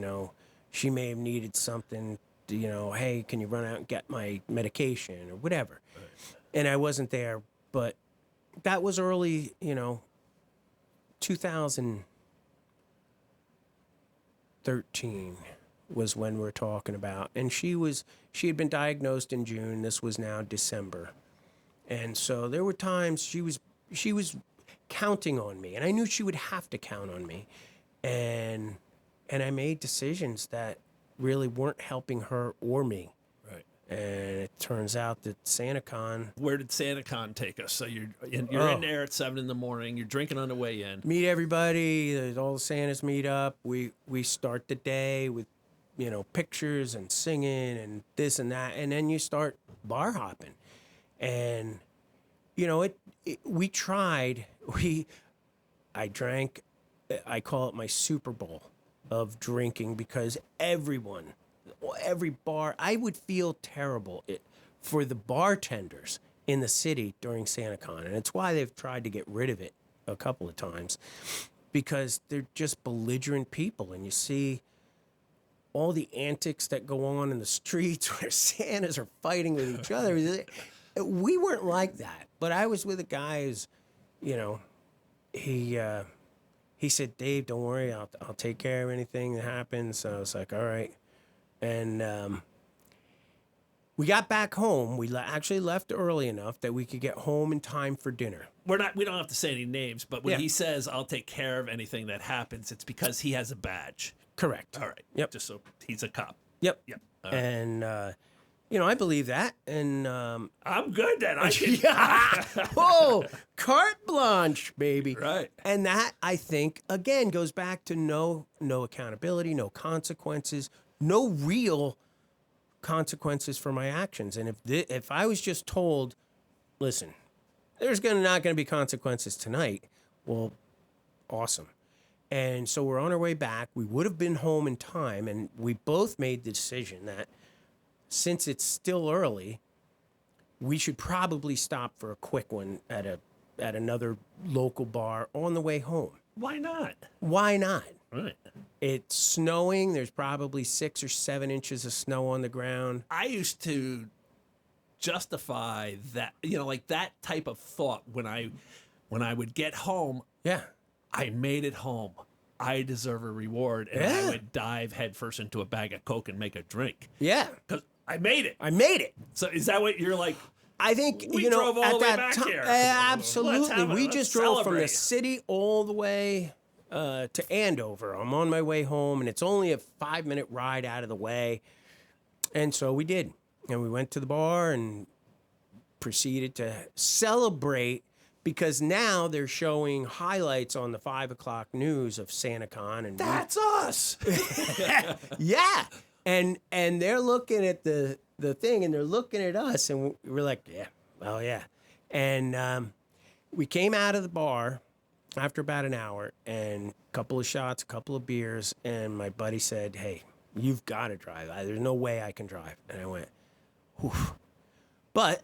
she may have needed something, hey, can you run out and get my medication or whatever. Right. And I wasn't there, but that was early, 2013 was when we're talking about. And she had been diagnosed in June. This was now December. And so there were times she was counting on me, and I knew she would have to count on me. And I made decisions that really weren't helping her or me. Right. And it turns out that SantaCon. Where did SantaCon take us? So you're in there at 7 a.m. You're drinking on the way in. Meet everybody. All the Santas meet up. We start the day with, pictures and singing and this and that, and then you start bar hopping. And we tried. I drank. I call it my Super Bowl of drinking, because every bar, I would feel terrible for the bartenders in the city during SantaCon. And it's why they've tried to get rid of it a couple of times, because they're just belligerent people. And you see all the antics that go on in the streets where Santas are fighting with each other. We weren't like that. But I was with a guy who's, he said, "Dave, don't worry, I'll take care of anything that happens." So I was like, all right. And we got back home. We actually left early enough that we could get home in time for dinner. We don't have to say any names, but when he says, "I'll take care of anything that happens," it's because he has a badge. Correct. All right. Yep. Just so he's a cop. Yep. Yep. And, I believe that. And I'm good then. I can. Oh, carte blanche, baby. Right. And that, I think, again, goes back to no accountability, no consequences, no real consequences for my actions. And if I was just told, listen, there's not going to be consequences tonight, well, awesome. And so we're on our way back. We would have been home in time, and we both made the decision that since it's still early, we should probably stop for a quick one at another local bar on the way home. Why not? Why not? Right. It's snowing. There's probably 6 or 7 inches of snow on the ground. I used to justify that, like that type of thought when I would get home. Yeah. I made it home. I deserve a reward, and I would dive headfirst into a bag of Coke and make a drink. Yeah. Because I made it. I made it. So is that what you're like? I think, we drove all at the way that back time, here. absolutely. We just drove from the celebrate. city all the way to Andover. I'm on my way home, and it's only a 5-minute ride out of the way. And so we did. And we went to the bar and proceeded to celebrate, because now they're showing highlights on the 5 o'clock news of SantaCon. And That's us. yeah. And they're looking at the thing, and they're looking at us, and we're like, yeah, well, yeah. And we came out of the bar after about an hour, and a couple of shots, a couple of beers, and my buddy said, "Hey, you've got to drive. There's no way I can drive." And I went, whew. But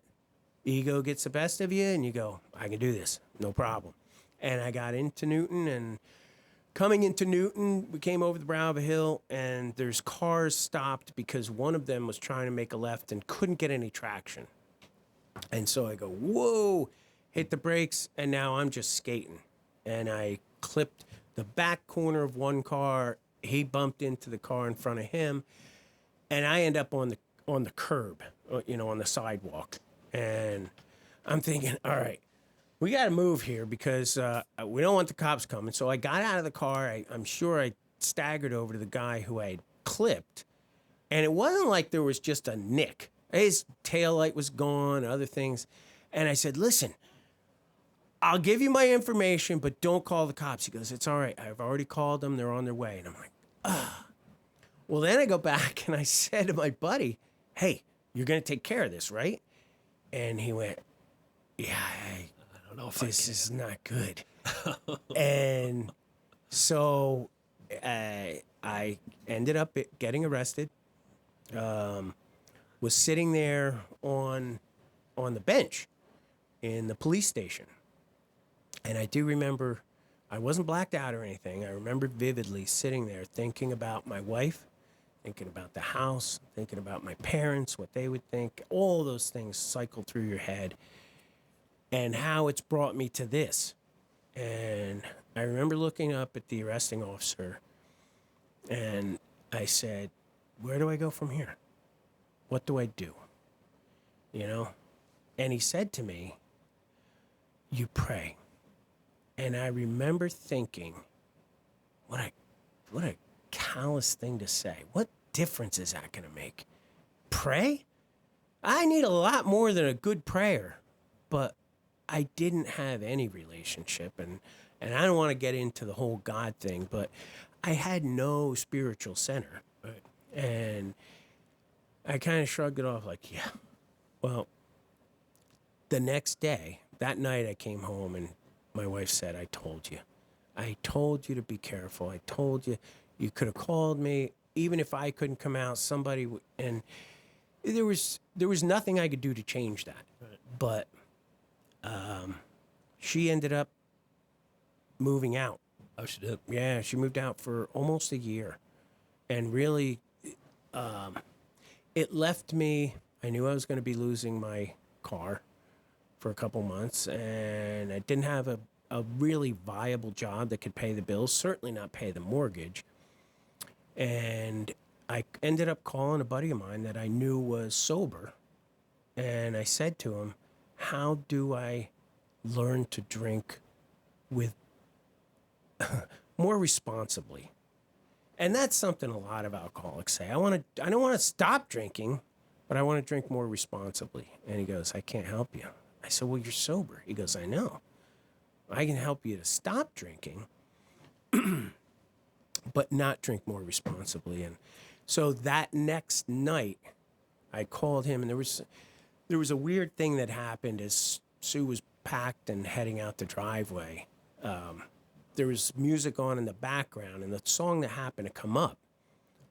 ego gets the best of you, and you go, I can do this, no problem. And I got into Newton, and coming into Newton, we came over the brow of a hill, and there's cars stopped because one of them was trying to make a left and couldn't get any traction. And so I go, whoa, hit the brakes, and now I'm just skating. And I clipped the back corner of one car. He bumped into the car in front of him, and I end up on the curb, on the sidewalk. And I'm thinking, all right, we got to move here because we don't want the cops coming. So I got out of the car. I'm sure I staggered over to the guy who I had clipped. And it wasn't like there was just a nick. His taillight was gone, other things. And I said, listen, I'll give you my information, but don't call the cops. He goes, it's all right. I've already called them. They're on their way. And I'm like, ah. Well, then I go back and I said to my buddy, hey, you're going to take care of this, right? And he went, yeah, I don't know if this is not good. And so I ended up getting arrested. Was sitting there on the bench in the police station. And I do remember, I wasn't blacked out or anything. I remember vividly sitting there thinking about my wife, thinking about the house, thinking about my parents, what they would think. All those things cycle through your head, and how it's brought me to this. And I remember looking up at the arresting officer, and I said, where do I go from here? What do I do? You know? And he said to me, you pray. And I remember thinking, what a callous thing to say. What difference is that going to make? Pray? I need a lot more than a good prayer. But I didn't have any relationship, and I don't want to get into the whole God thing, but I had no spiritual center. Right. And I kind of shrugged it off like, yeah. Well, the next day, that night I came home and my wife said, I told you. I told you to be careful. I told you you could have called me. Even if I couldn't come out, somebody would. And there was nothing I could do to change that. Right. But she ended up moving out. Oh, she did? Yeah, she moved out for almost a year. And really, it left me, I knew I was going to be losing my car for a couple months, and I didn't have a really viable job that could pay the bills, certainly not pay the mortgage. And I ended up calling a buddy of mine that I knew was sober, and I said to him, how do I learn to drink with more responsibly? And that's something a lot of alcoholics say. I don't want to stop drinking, but I want to drink more responsibly. And he goes, I can't help you. I said, well, you're sober. He goes, I know. I can help you to stop drinking, but not drink more responsibly. And so that next night, I called him, and there was a weird thing that happened as Sue was packed and heading out the driveway. There was music on in the background, and the song that happened to come up,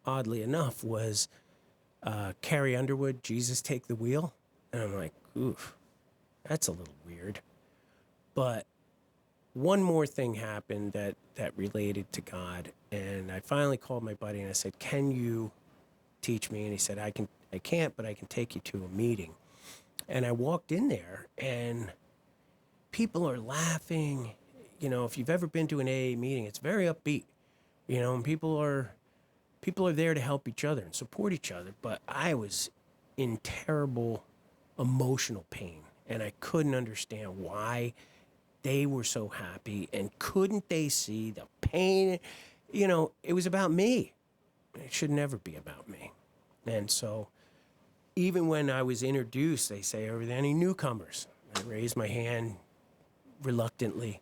oddly enough, was Carrie Underwood, Jesus Take the Wheel. And I'm like, oof, that's a little weird. But one more thing happened that related to God, and I finally called my buddy and I said, can you teach me? And he said, I can't, but I can take you to a meeting. And I walked in there, and people are laughing. You know, if you've ever been to an AA meeting, it's very upbeat. You know, and people are there to help each other and support each other. But I was in terrible emotional pain, and I couldn't understand why they were so happy, and couldn't they see the pain? You know, it was about me. It should never be about me. And so even when I was introduced, they say, are there any newcomers? I raised my hand reluctantly.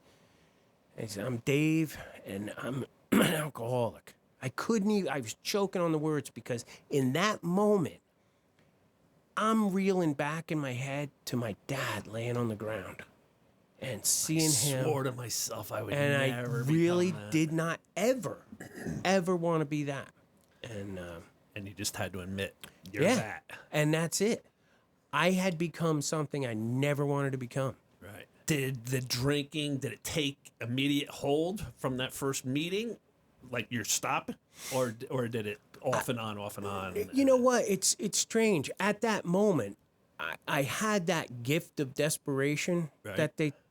I said, I'm Dave, and I'm an alcoholic. I was choking on the words because in that moment, I'm reeling back in my head to my dad laying on the ground and seeing him. I swore to myself I would and never I really become that. did not ever want to be that. And you just had to admit you're yeah, that. and that's it. I had become something I never wanted to become. Right. Did the drinking, did it take immediate hold from that first meeting? Like you're stopping? Or did it off and on? You know what? It's strange. At that moment, I had that gift of desperation Right.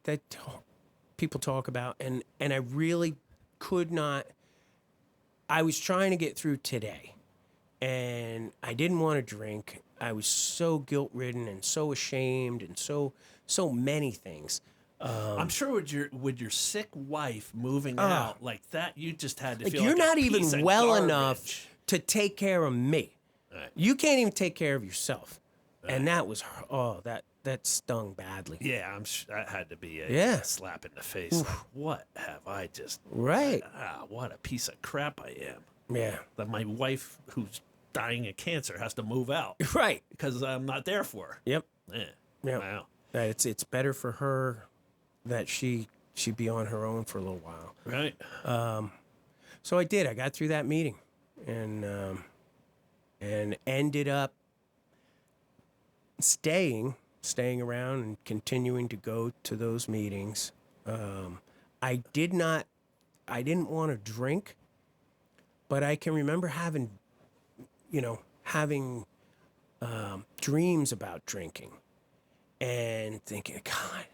that people talk about, and I really could not. I was trying to get through today, and I didn't want to drink. I was so guilt-ridden and so ashamed and so many things. I'm sure with your sick wife moving out like that, you just had to Like feel you're like not a even piece of well garbage. enough to take care of me. Right. You can't even take care of yourself, and that was that stung badly. Yeah, that had to be a Yeah. slap in the face. Like, what have I just? Right. What a piece of crap I am. Yeah. That my wife, who's dying of cancer, has to move out Right. because I'm not there for her. Yep. Yeah. Yep. Wow. It's better for her that she be on her own for a little while. Right. So I did. I got through that meeting, and ended up staying around and continuing to go to those meetings. I didn't want to drink, but I can remember having dreams about drinking and thinking, God,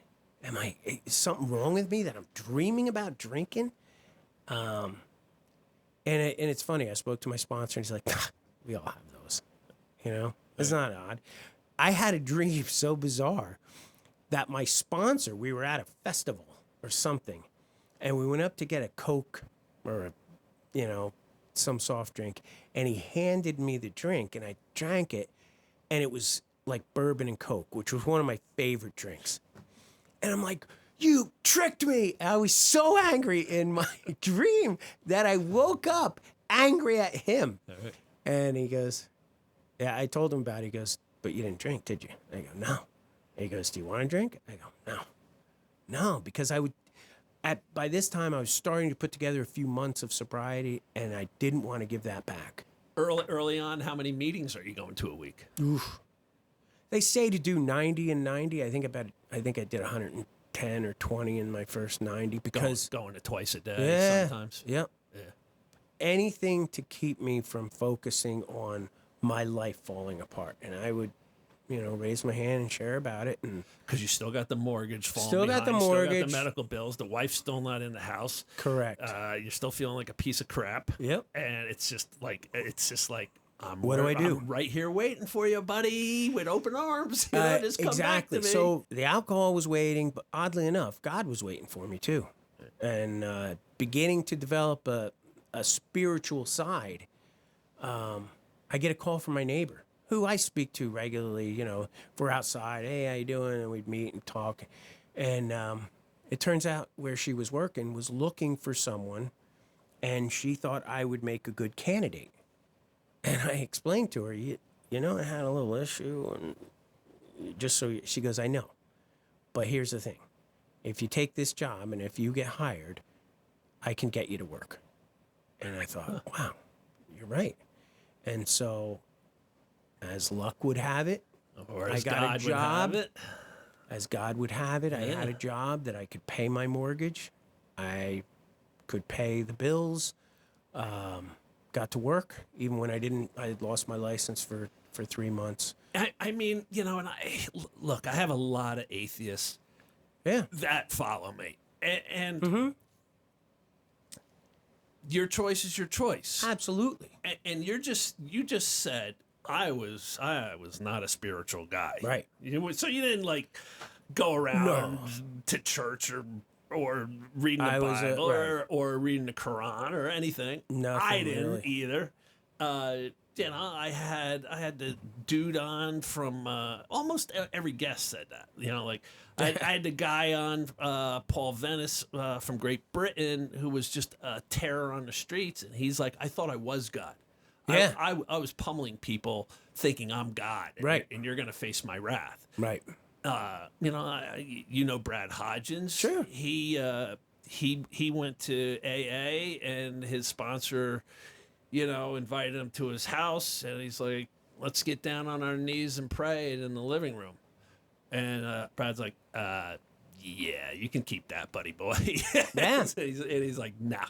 is something wrong with me that I'm dreaming about drinking? And it's funny. I spoke to my sponsor, and he's like, We all have those. You know, it's not odd. I had a dream so bizarre that my sponsor, we were at a festival or something, and we went up to get a Coke or some soft drink, and he handed me the drink, and I drank it, and it was like bourbon and Coke, which was one of my favorite drinks. And I'm like, you tricked me. I was so angry in my dream that I woke up angry at him. Right. And he goes, yeah, I told him about it. He goes, but you didn't drink, did you? I go, no. And he goes, do you want to drink? I go, no. No, because by this time I was starting to put together a few months of sobriety, and I didn't want to give that back. Early on, how many meetings are you going to a week? Oof. They say to do 90 and 90. I think I did 110 or 20 in my first 90 because going to twice a day sometimes. Yep. Yeah. Anything to keep me from focusing on my life falling apart. And I would, raise my hand and share about it. And because you still got the mortgage falling Still got behind, the mortgage. Still got the medical bills. The wife's still not in the house. Correct. You're still feeling like a piece of crap. Yep. And it's just like What do I do? I'm right here waiting for you, buddy, with open arms. Just come exactly. back to me. So the alcohol was waiting, but oddly enough, God was waiting for me too, and beginning to develop a spiritual side. I get a call from my neighbor, who I speak to regularly. If we're outside, hey, how you doing? And we'd meet and talk. And it turns out where she was working was looking for someone, and she thought I would make a good candidate. And I explained to her, I had a little issue, and she goes, I know. But here's the thing. If you take this job and if you get hired, I can get you to work. And I thought, wow, you're right. And so, as luck would have it, or I as got God a job. would have it. As God would have it, I had a job that I could pay my mortgage. I could pay the bills. Got to work even when I didn't. I had lost my license for 3 months. I mean, and I have a lot of atheists that follow me. And your choice is your choice. Absolutely. And you just said I was not a spiritual guy. Right. So you didn't go around to church or reading the Bible or reading the Quran or anything. Nothing. I didn't really. either. I had the dude on from almost every guest said that. I had the guy on, Paul Venice from Great Britain, who was just a terror on the streets, and he's like, I thought I was God. Yeah. I was pummeling people thinking I'm God, Right. And you're gonna face my wrath. Right. Brad Hodgins. Sure. He went to AA, and his sponsor, invited him to his house, and he's like, let's get down on our knees and pray in the living room. And Brad's like, yeah, you can keep that, buddy boy. Yeah. and he's like, nah.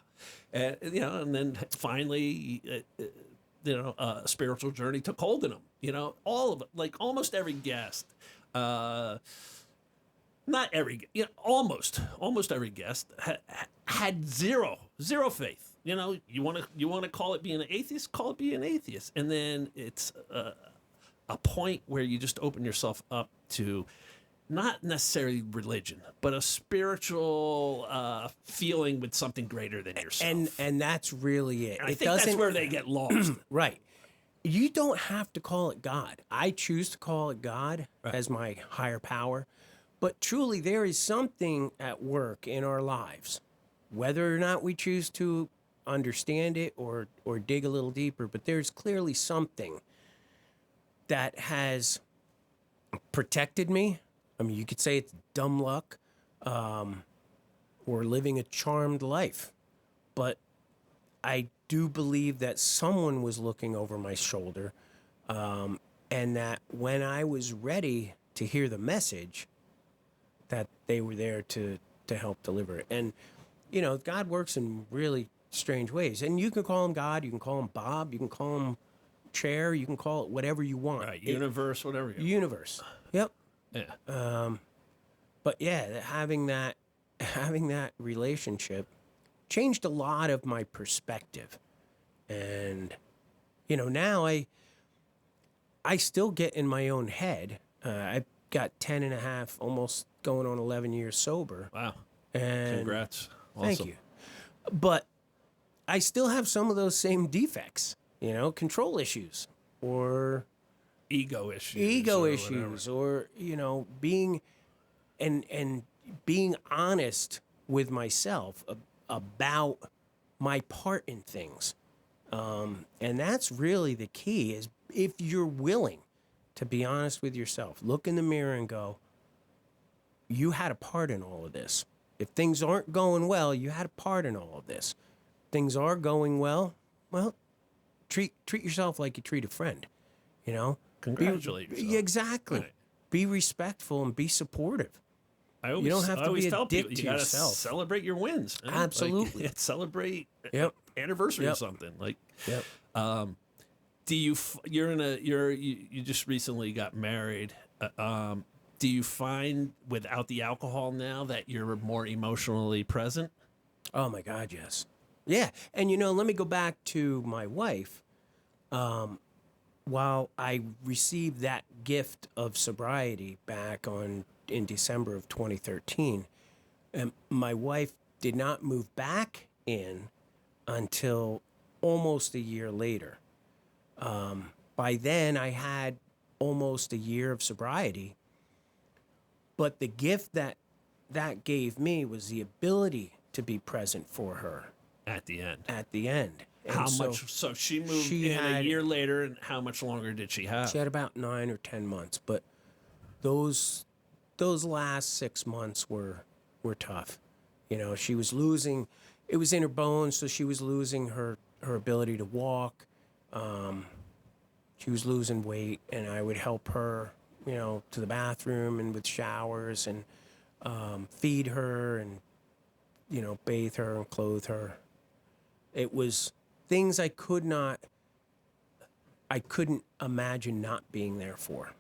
And then finally, a spiritual journey took hold in him. All of it, almost every guest. Not every, almost every guest had zero faith. You want to call it being an atheist, call it being an atheist, and then it's a point where you just open yourself up to not necessarily religion, but a spiritual feeling with something greater than yourself. And that's really it. And I think that's where they get lost. Right. You don't have to call it God. I choose to call it God as my higher power. But truly, there is something at work in our lives, whether or not we choose to understand it or dig a little deeper. But there's clearly something that has protected me. I mean, you could say it's dumb luck or living a charmed life. But I do believe that someone was looking over my shoulder, and that when I was ready to hear the message, that they were there to help deliver it. And, God works in really strange ways. And you can call him God, you can call him Bob, you can call him Chair, you can call it whatever you want. Right, universe, whatever you want. Universe. Yep. Yeah. But yeah, having that relationship changed a lot of my perspective. And Now I still get in my own head. I've got 10 and a half, almost going on 11 years sober. Wow. And Congrats. Thank Awesome. you. But I still have some of those same defects, control issues or Ego issues. ego or issues whatever. or, being and being honest with myself about my part in things. And that's really the key is if you're willing to be honest with yourself, look in the mirror and go, you had a part in all of this. If things aren't going well, you had a part in all of this. Things are going well, treat yourself like you treat a friend, Congratulate yourself. Exactly. Right. Be respectful and be supportive. You don't have to be a tell dick people, to you gotta yourself. Celebrate your wins. Man. Absolutely. Like, celebrate Yep. anniversary or Yep. something. Like, Yep. you just recently got married. Do you find without the alcohol now that you're more emotionally present? Oh my God, yes. Yeah. And let me go back to my wife. While I received that gift of sobriety back in December of 2013, my wife did not move back in until almost a year later. By then, I had almost a year of sobriety. But the gift that gave me was the ability to be present for her At the end. And How much? So she moved in a year later, and how much longer did she have? She had about 9 or 10 months, but those last 6 months were tough. She was losing. It was in her bones, so she was losing her ability to walk. She was losing weight, and I would help her, to the bathroom and with showers and feed her and, bathe her and clothe her. It was things I couldn't imagine not being there for.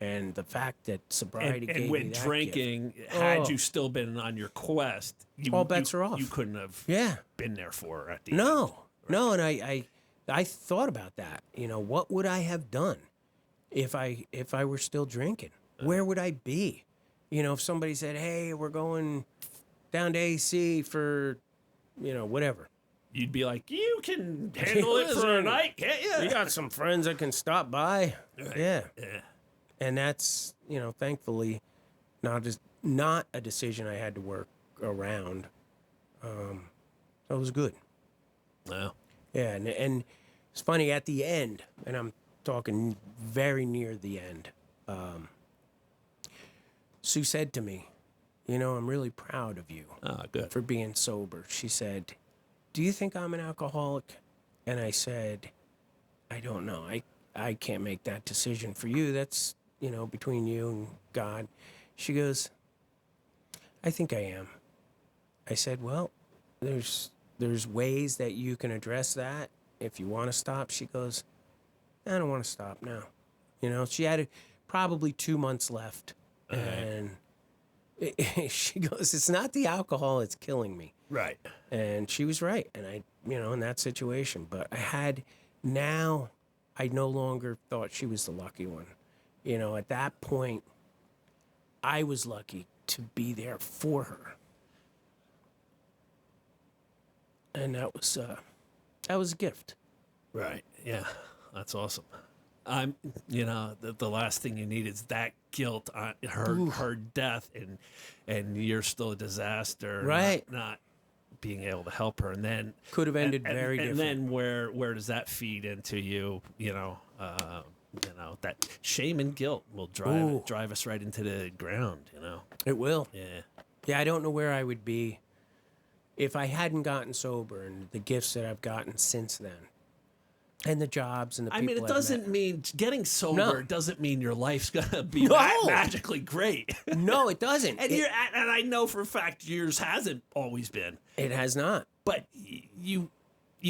And the fact that sobriety and gave me with that drinking, gift. had you still been on your quest, All bets are off. You couldn't have been there for her at the end. No, and I thought about that. What would I have done if I were still drinking? Where would I be? If somebody said, "Hey, we're going down to AC for, whatever." You'd be like, you can handle it for a night, can't you? You got some friends that can stop by. Right. Yeah. Yeah. And that's, thankfully not a decision I had to work around. So it was good. Wow. Yeah, and it's funny at the end, and I'm talking very near the end. Sue said to me, "I'm really proud of you Oh, good. for being sober." She said, "Do you think I'm an alcoholic?" And I said, "I don't know. I can't make that decision for you. That's, between you and God." She goes, "I think I am." I said, "Well, there's ways that you can address that if you want to stop." She goes, "I don't want to stop now." She had probably 2 months left. And she goes, "It's not the alcohol, it's killing me." Right. And she was right. And I, in that situation, but I no longer thought she was the lucky one. At that point, I was lucky to be there for her. And that was a gift. Right. Yeah. That's awesome. The last thing you need is that guilt on her death, and you're still a disaster. Right. Not being able to help her, and then Could have ended very different. And then where does that feed into you? That shame and guilt will drive us right into the ground. It will. Yeah. Yeah, I don't know where I would be if I hadn't gotten sober and the gifts that I've gotten since then. And the jobs and the people it I've doesn't met. mean getting sober No. doesn't mean your life's gonna be No. magically great. No, it doesn't. And and I know for a fact yours hasn't always been. It has not. But you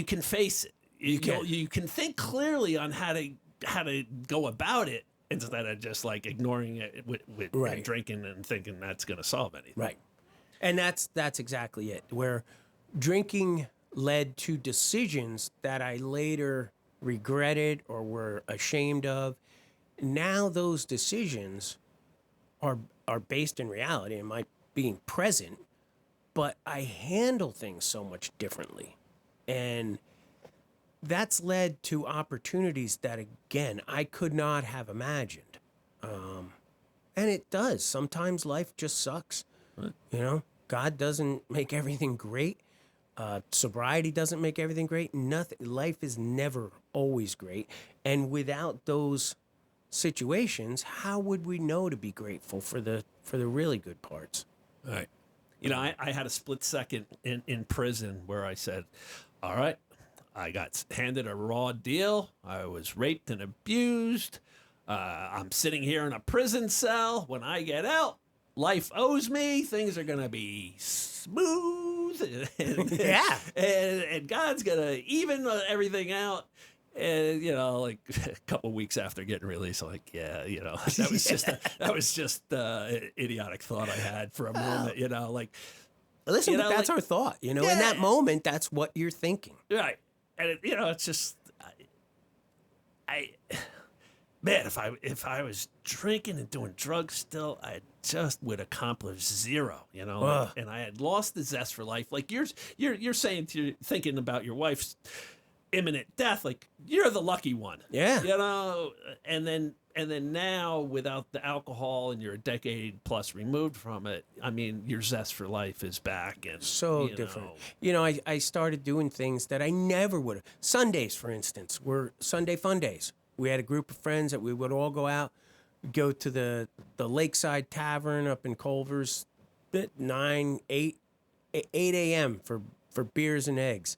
can face it. You can think clearly on how to go about it instead of just like ignoring it with Right. and drinking and thinking that's gonna solve anything. Right. And that's exactly it. Where drinking led to decisions that I later regretted or were ashamed of. Now those decisions are based in reality and my being present, but I handle things so much differently. And that's led to opportunities that, again, I could not have imagined. And it does. Sometimes life just sucks. Right. You know, God doesn't make everything great. Sobriety doesn't make everything great. Nothing. Life is never always great. And without those situations, how would we know to be grateful for the really good parts? Right. You know, I had a split second in prison where I said, all right, I got handed a raw deal. I was raped and abused. I'm sitting here in a prison cell. When I get out, life owes me. Things are going to be smooth. Yeah. And God's going to even everything out. And, you know, like a couple of weeks after getting released, I'm like, yeah, you know, that was just an idiotic thought I had for a moment, you know, like. Listen, you but know, that's like, our thought. You know, in that moment, that's what you're thinking. Right. And, you know, it's just, man, if I was drinking and doing drugs still, I just would accomplish zero, you know. Like, and I had lost the zest for life. Like you're saying thinking about your wife's imminent death, like you're the lucky one. Yeah. You know, and then now without the alcohol and you're a decade plus removed from it, I mean, your zest for life is back and So different. You know, I started doing things that I never would have. Sundays, for instance, were Sunday fun days. We had a group of friends that we would all go out, go to the Lakeside Tavern up in Culver's at 8 a.m. for beers and eggs.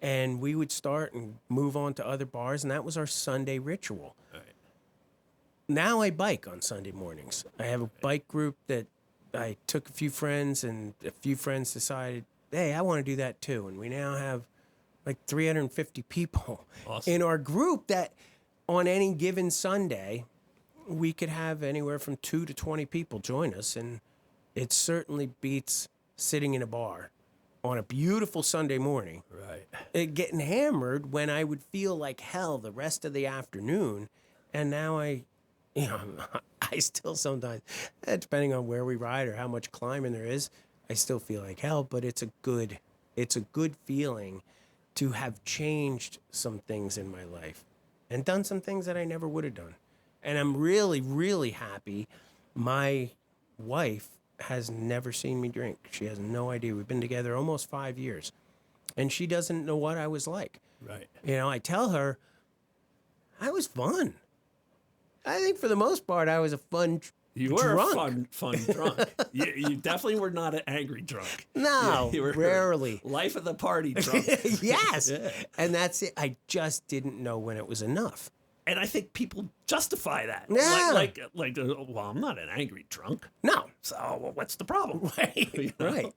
And we would start and move on to other bars, and that was our Sunday ritual. Right. Now I bike on Sunday mornings. I have a bike group that I took a few friends, and a few friends decided, hey, I want to do that too. And we now have like 350 people in our group that on any given Sunday, we could have anywhere from 2 to 20 people join us. And it certainly beats sitting in a bar on a beautiful Sunday morning, right, getting hammered when I would feel like hell the rest of the afternoon. And now I still sometimes, depending on where we ride or how much climbing there is, I still feel like hell, but it's a good feeling to have changed some things in my life and done some things that I never would have done. And I'm really, really happy. My wife has never seen me drink. She has no idea. We've been together almost 5 years, and she doesn't know what I was like. Right. You know, I tell her I was fun. I think for the most part, I was a fun You were drunk. a fun drunk. you definitely were not an angry drunk. No, you were rarely. Life of the party drunk. Yes. Yeah. And that's it. I just didn't know when it was enough. And I think people justify that. Yeah. Like, well, I'm not an angry drunk. No. So well, what's the problem? Right. You know? Right.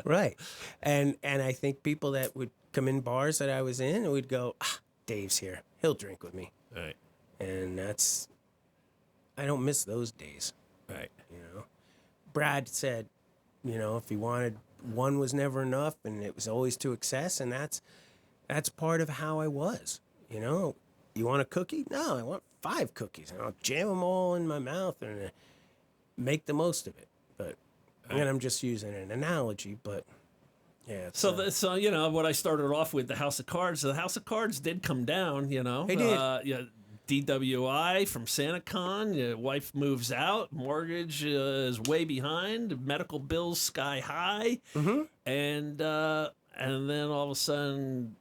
Right. And I think people that would come in bars that I was in and would go, Dave's here. He'll drink with me. Right. And I don't miss those days. Right. You know, Brad said, you know, if he wanted, one was never enough, and it was always to excess, and that's part of how I was. You know, you want a cookie? No, I want 5 cookies, and I'll jam them all in my mouth and make the most of it. But and I'm just using an analogy, but yeah. So you know what I started off with, the House of Cards. The House of Cards did come down. You know, they did. Yeah. DWI from SantaCon, your wife moves out, mortgage is way behind, medical bills sky high, and then all of a sudden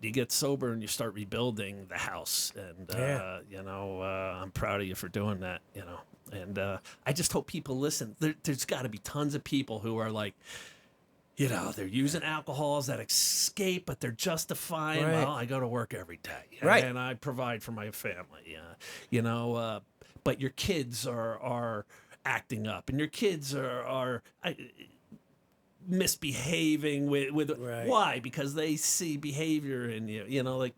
you get sober and you start rebuilding the house, and you know, I'm proud of you for doing that, you know, and I just hope people listen. There's got to be tons of people who are like, you know, they're using alcohol as that escape, but they're justifying, well, I go to work every day, and I provide for my family, you know, but your kids are acting up, and your kids are misbehaving with why? Because they see behavior in you, you know, like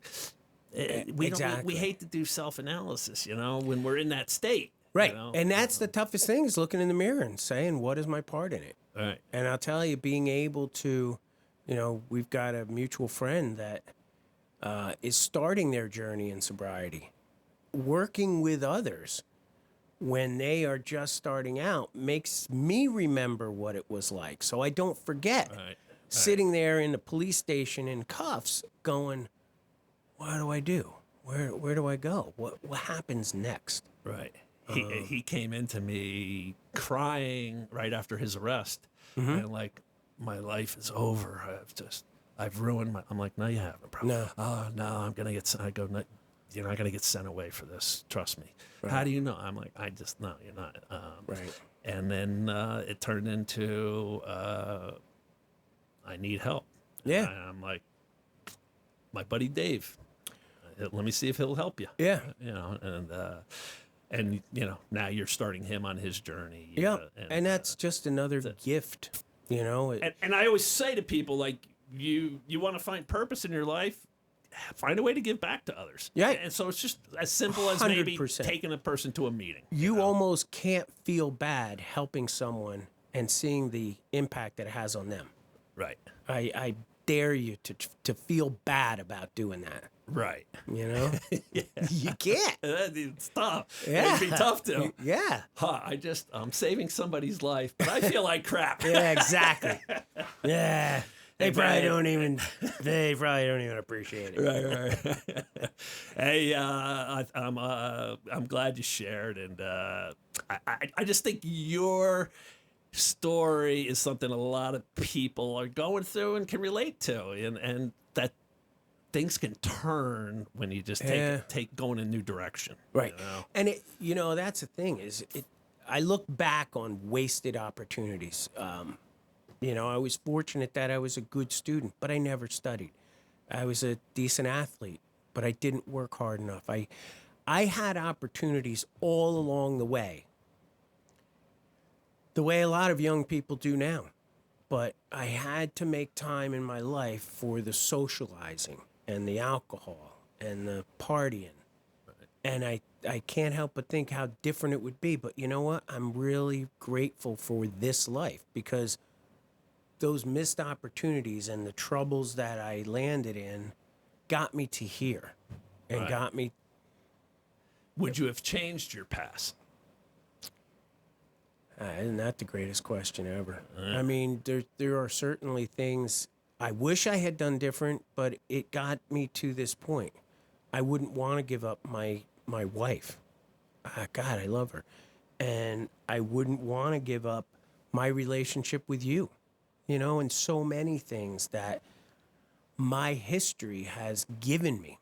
we hate to do self-analysis, you know, when we're in that state. Right. You know? And that's the toughest thing, is looking in the mirror and saying, what is my part in it? Right. And I'll tell you, being able to, you know, we've got a mutual friend that is starting their journey in sobriety. Working with others when they are just starting out makes me remember what it was like, so I don't forget. Right. Sitting there in the police station in cuffs going, what do I do? Where do I go? What happens next? Right. He came into me crying right after his arrest, Mm-hmm. and like, my life is over. I've ruined my. I'm like, no, you haven't, bro. No. Oh no, I'm gonna get. I go, no, you're not gonna get sent away for this. Trust me. How do you know? I'm like, I just no, you're not. Right. And then it turned into I need help. Yeah. And I'm like, my buddy Dave. Let me see if he'll help you. Yeah. You know, and you know, now you're starting him on his journey. Yeah. And that's just another gift, you know. And I always say to people, like, you want to find purpose in your life, find a way to give back to others. Yeah. And so it's just as simple as maybe 100%. taking a person to a meeting. You almost can't feel bad helping someone and seeing the impact that it has on them. Right. I dare you to feel bad about doing that. Right. You know, you can't. It's tough. Yeah. It'd be tough to. Yeah. I'm saving somebody's life, but I feel like crap. Yeah. Exactly. Yeah. They probably man. don't even. They probably don't even appreciate it. Right. Hey, I'm glad you shared, and I just think your story is something a lot of people are going through and can relate to, and that things can turn when you just take going in a new direction. Right. You know? And you know, that's the thing is, I look back on wasted opportunities. You know, I was fortunate that I was a good student, but I never studied. I was a decent athlete, but I didn't work hard enough. I had opportunities all along the way a lot of young people do now. But I had to make time in my life for the socializing and the alcohol and the partying. And I can't help but think how different it would be. But you know what? I'm really grateful for this life, because those missed opportunities and the troubles that I landed in got me to here and got me. Would you have changed your past? Isn't that the greatest question ever? I mean, there are certainly things I wish I had done different, but it got me to this point. I wouldn't want to give up my wife. God, I love her. And I wouldn't want to give up my relationship with you, you know, and so many things that my history has given me.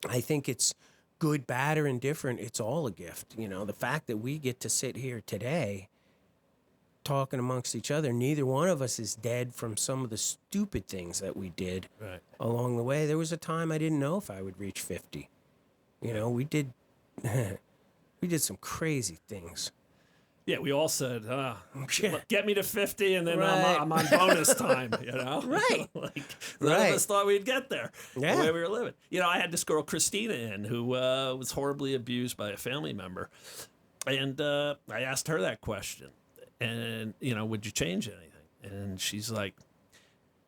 I think it's good, bad, or indifferent. It's all a gift. You know, the fact that we get to sit here today talking amongst each other, neither one of us is dead from some of the stupid things that we did along the way. There was a time I didn't know if I would reach 50. You know, we did some crazy things. Yeah, we all said, get me to 50 and then Right. I'm on bonus time, you know? Right. Like, none of us thought we'd get there Yeah. the way we were living. You know, I had this girl, Christina, in who was horribly abused by a family member. And I asked her that question. And, you know, would you change anything? And she's like,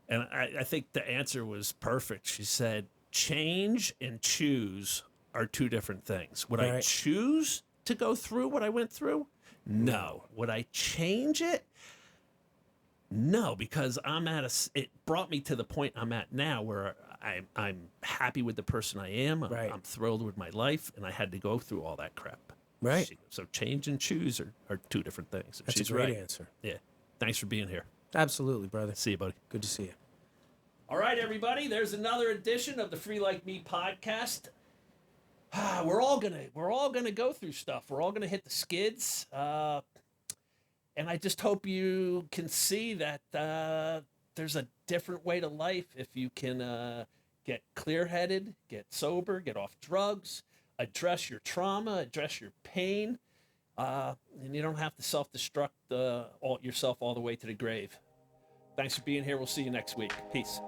and I think the answer was perfect. She said, change and choose are two different things. Would I choose to go through what I went through? No. Would I change it? No, because it brought me to the point I'm at now where I'm happy with the person I am. I'm thrilled with my life, and I had to go through all that crap. Right. So change and choose are two different things. That's She's a great right. answer. Yeah. Thanks for being here. Absolutely, brother. See you, buddy. Good to see you. All right, everybody. There's another edition of the Free Like Me podcast. We're all gonna go through stuff. We're all gonna hit the skids, and I just hope you can see that there's a different way to life if you can get clear-headed, get sober, get off drugs, address your trauma, address your pain, and you don't have to self-destruct yourself all the way to the grave. Thanks for being here. We'll see you next week. Peace.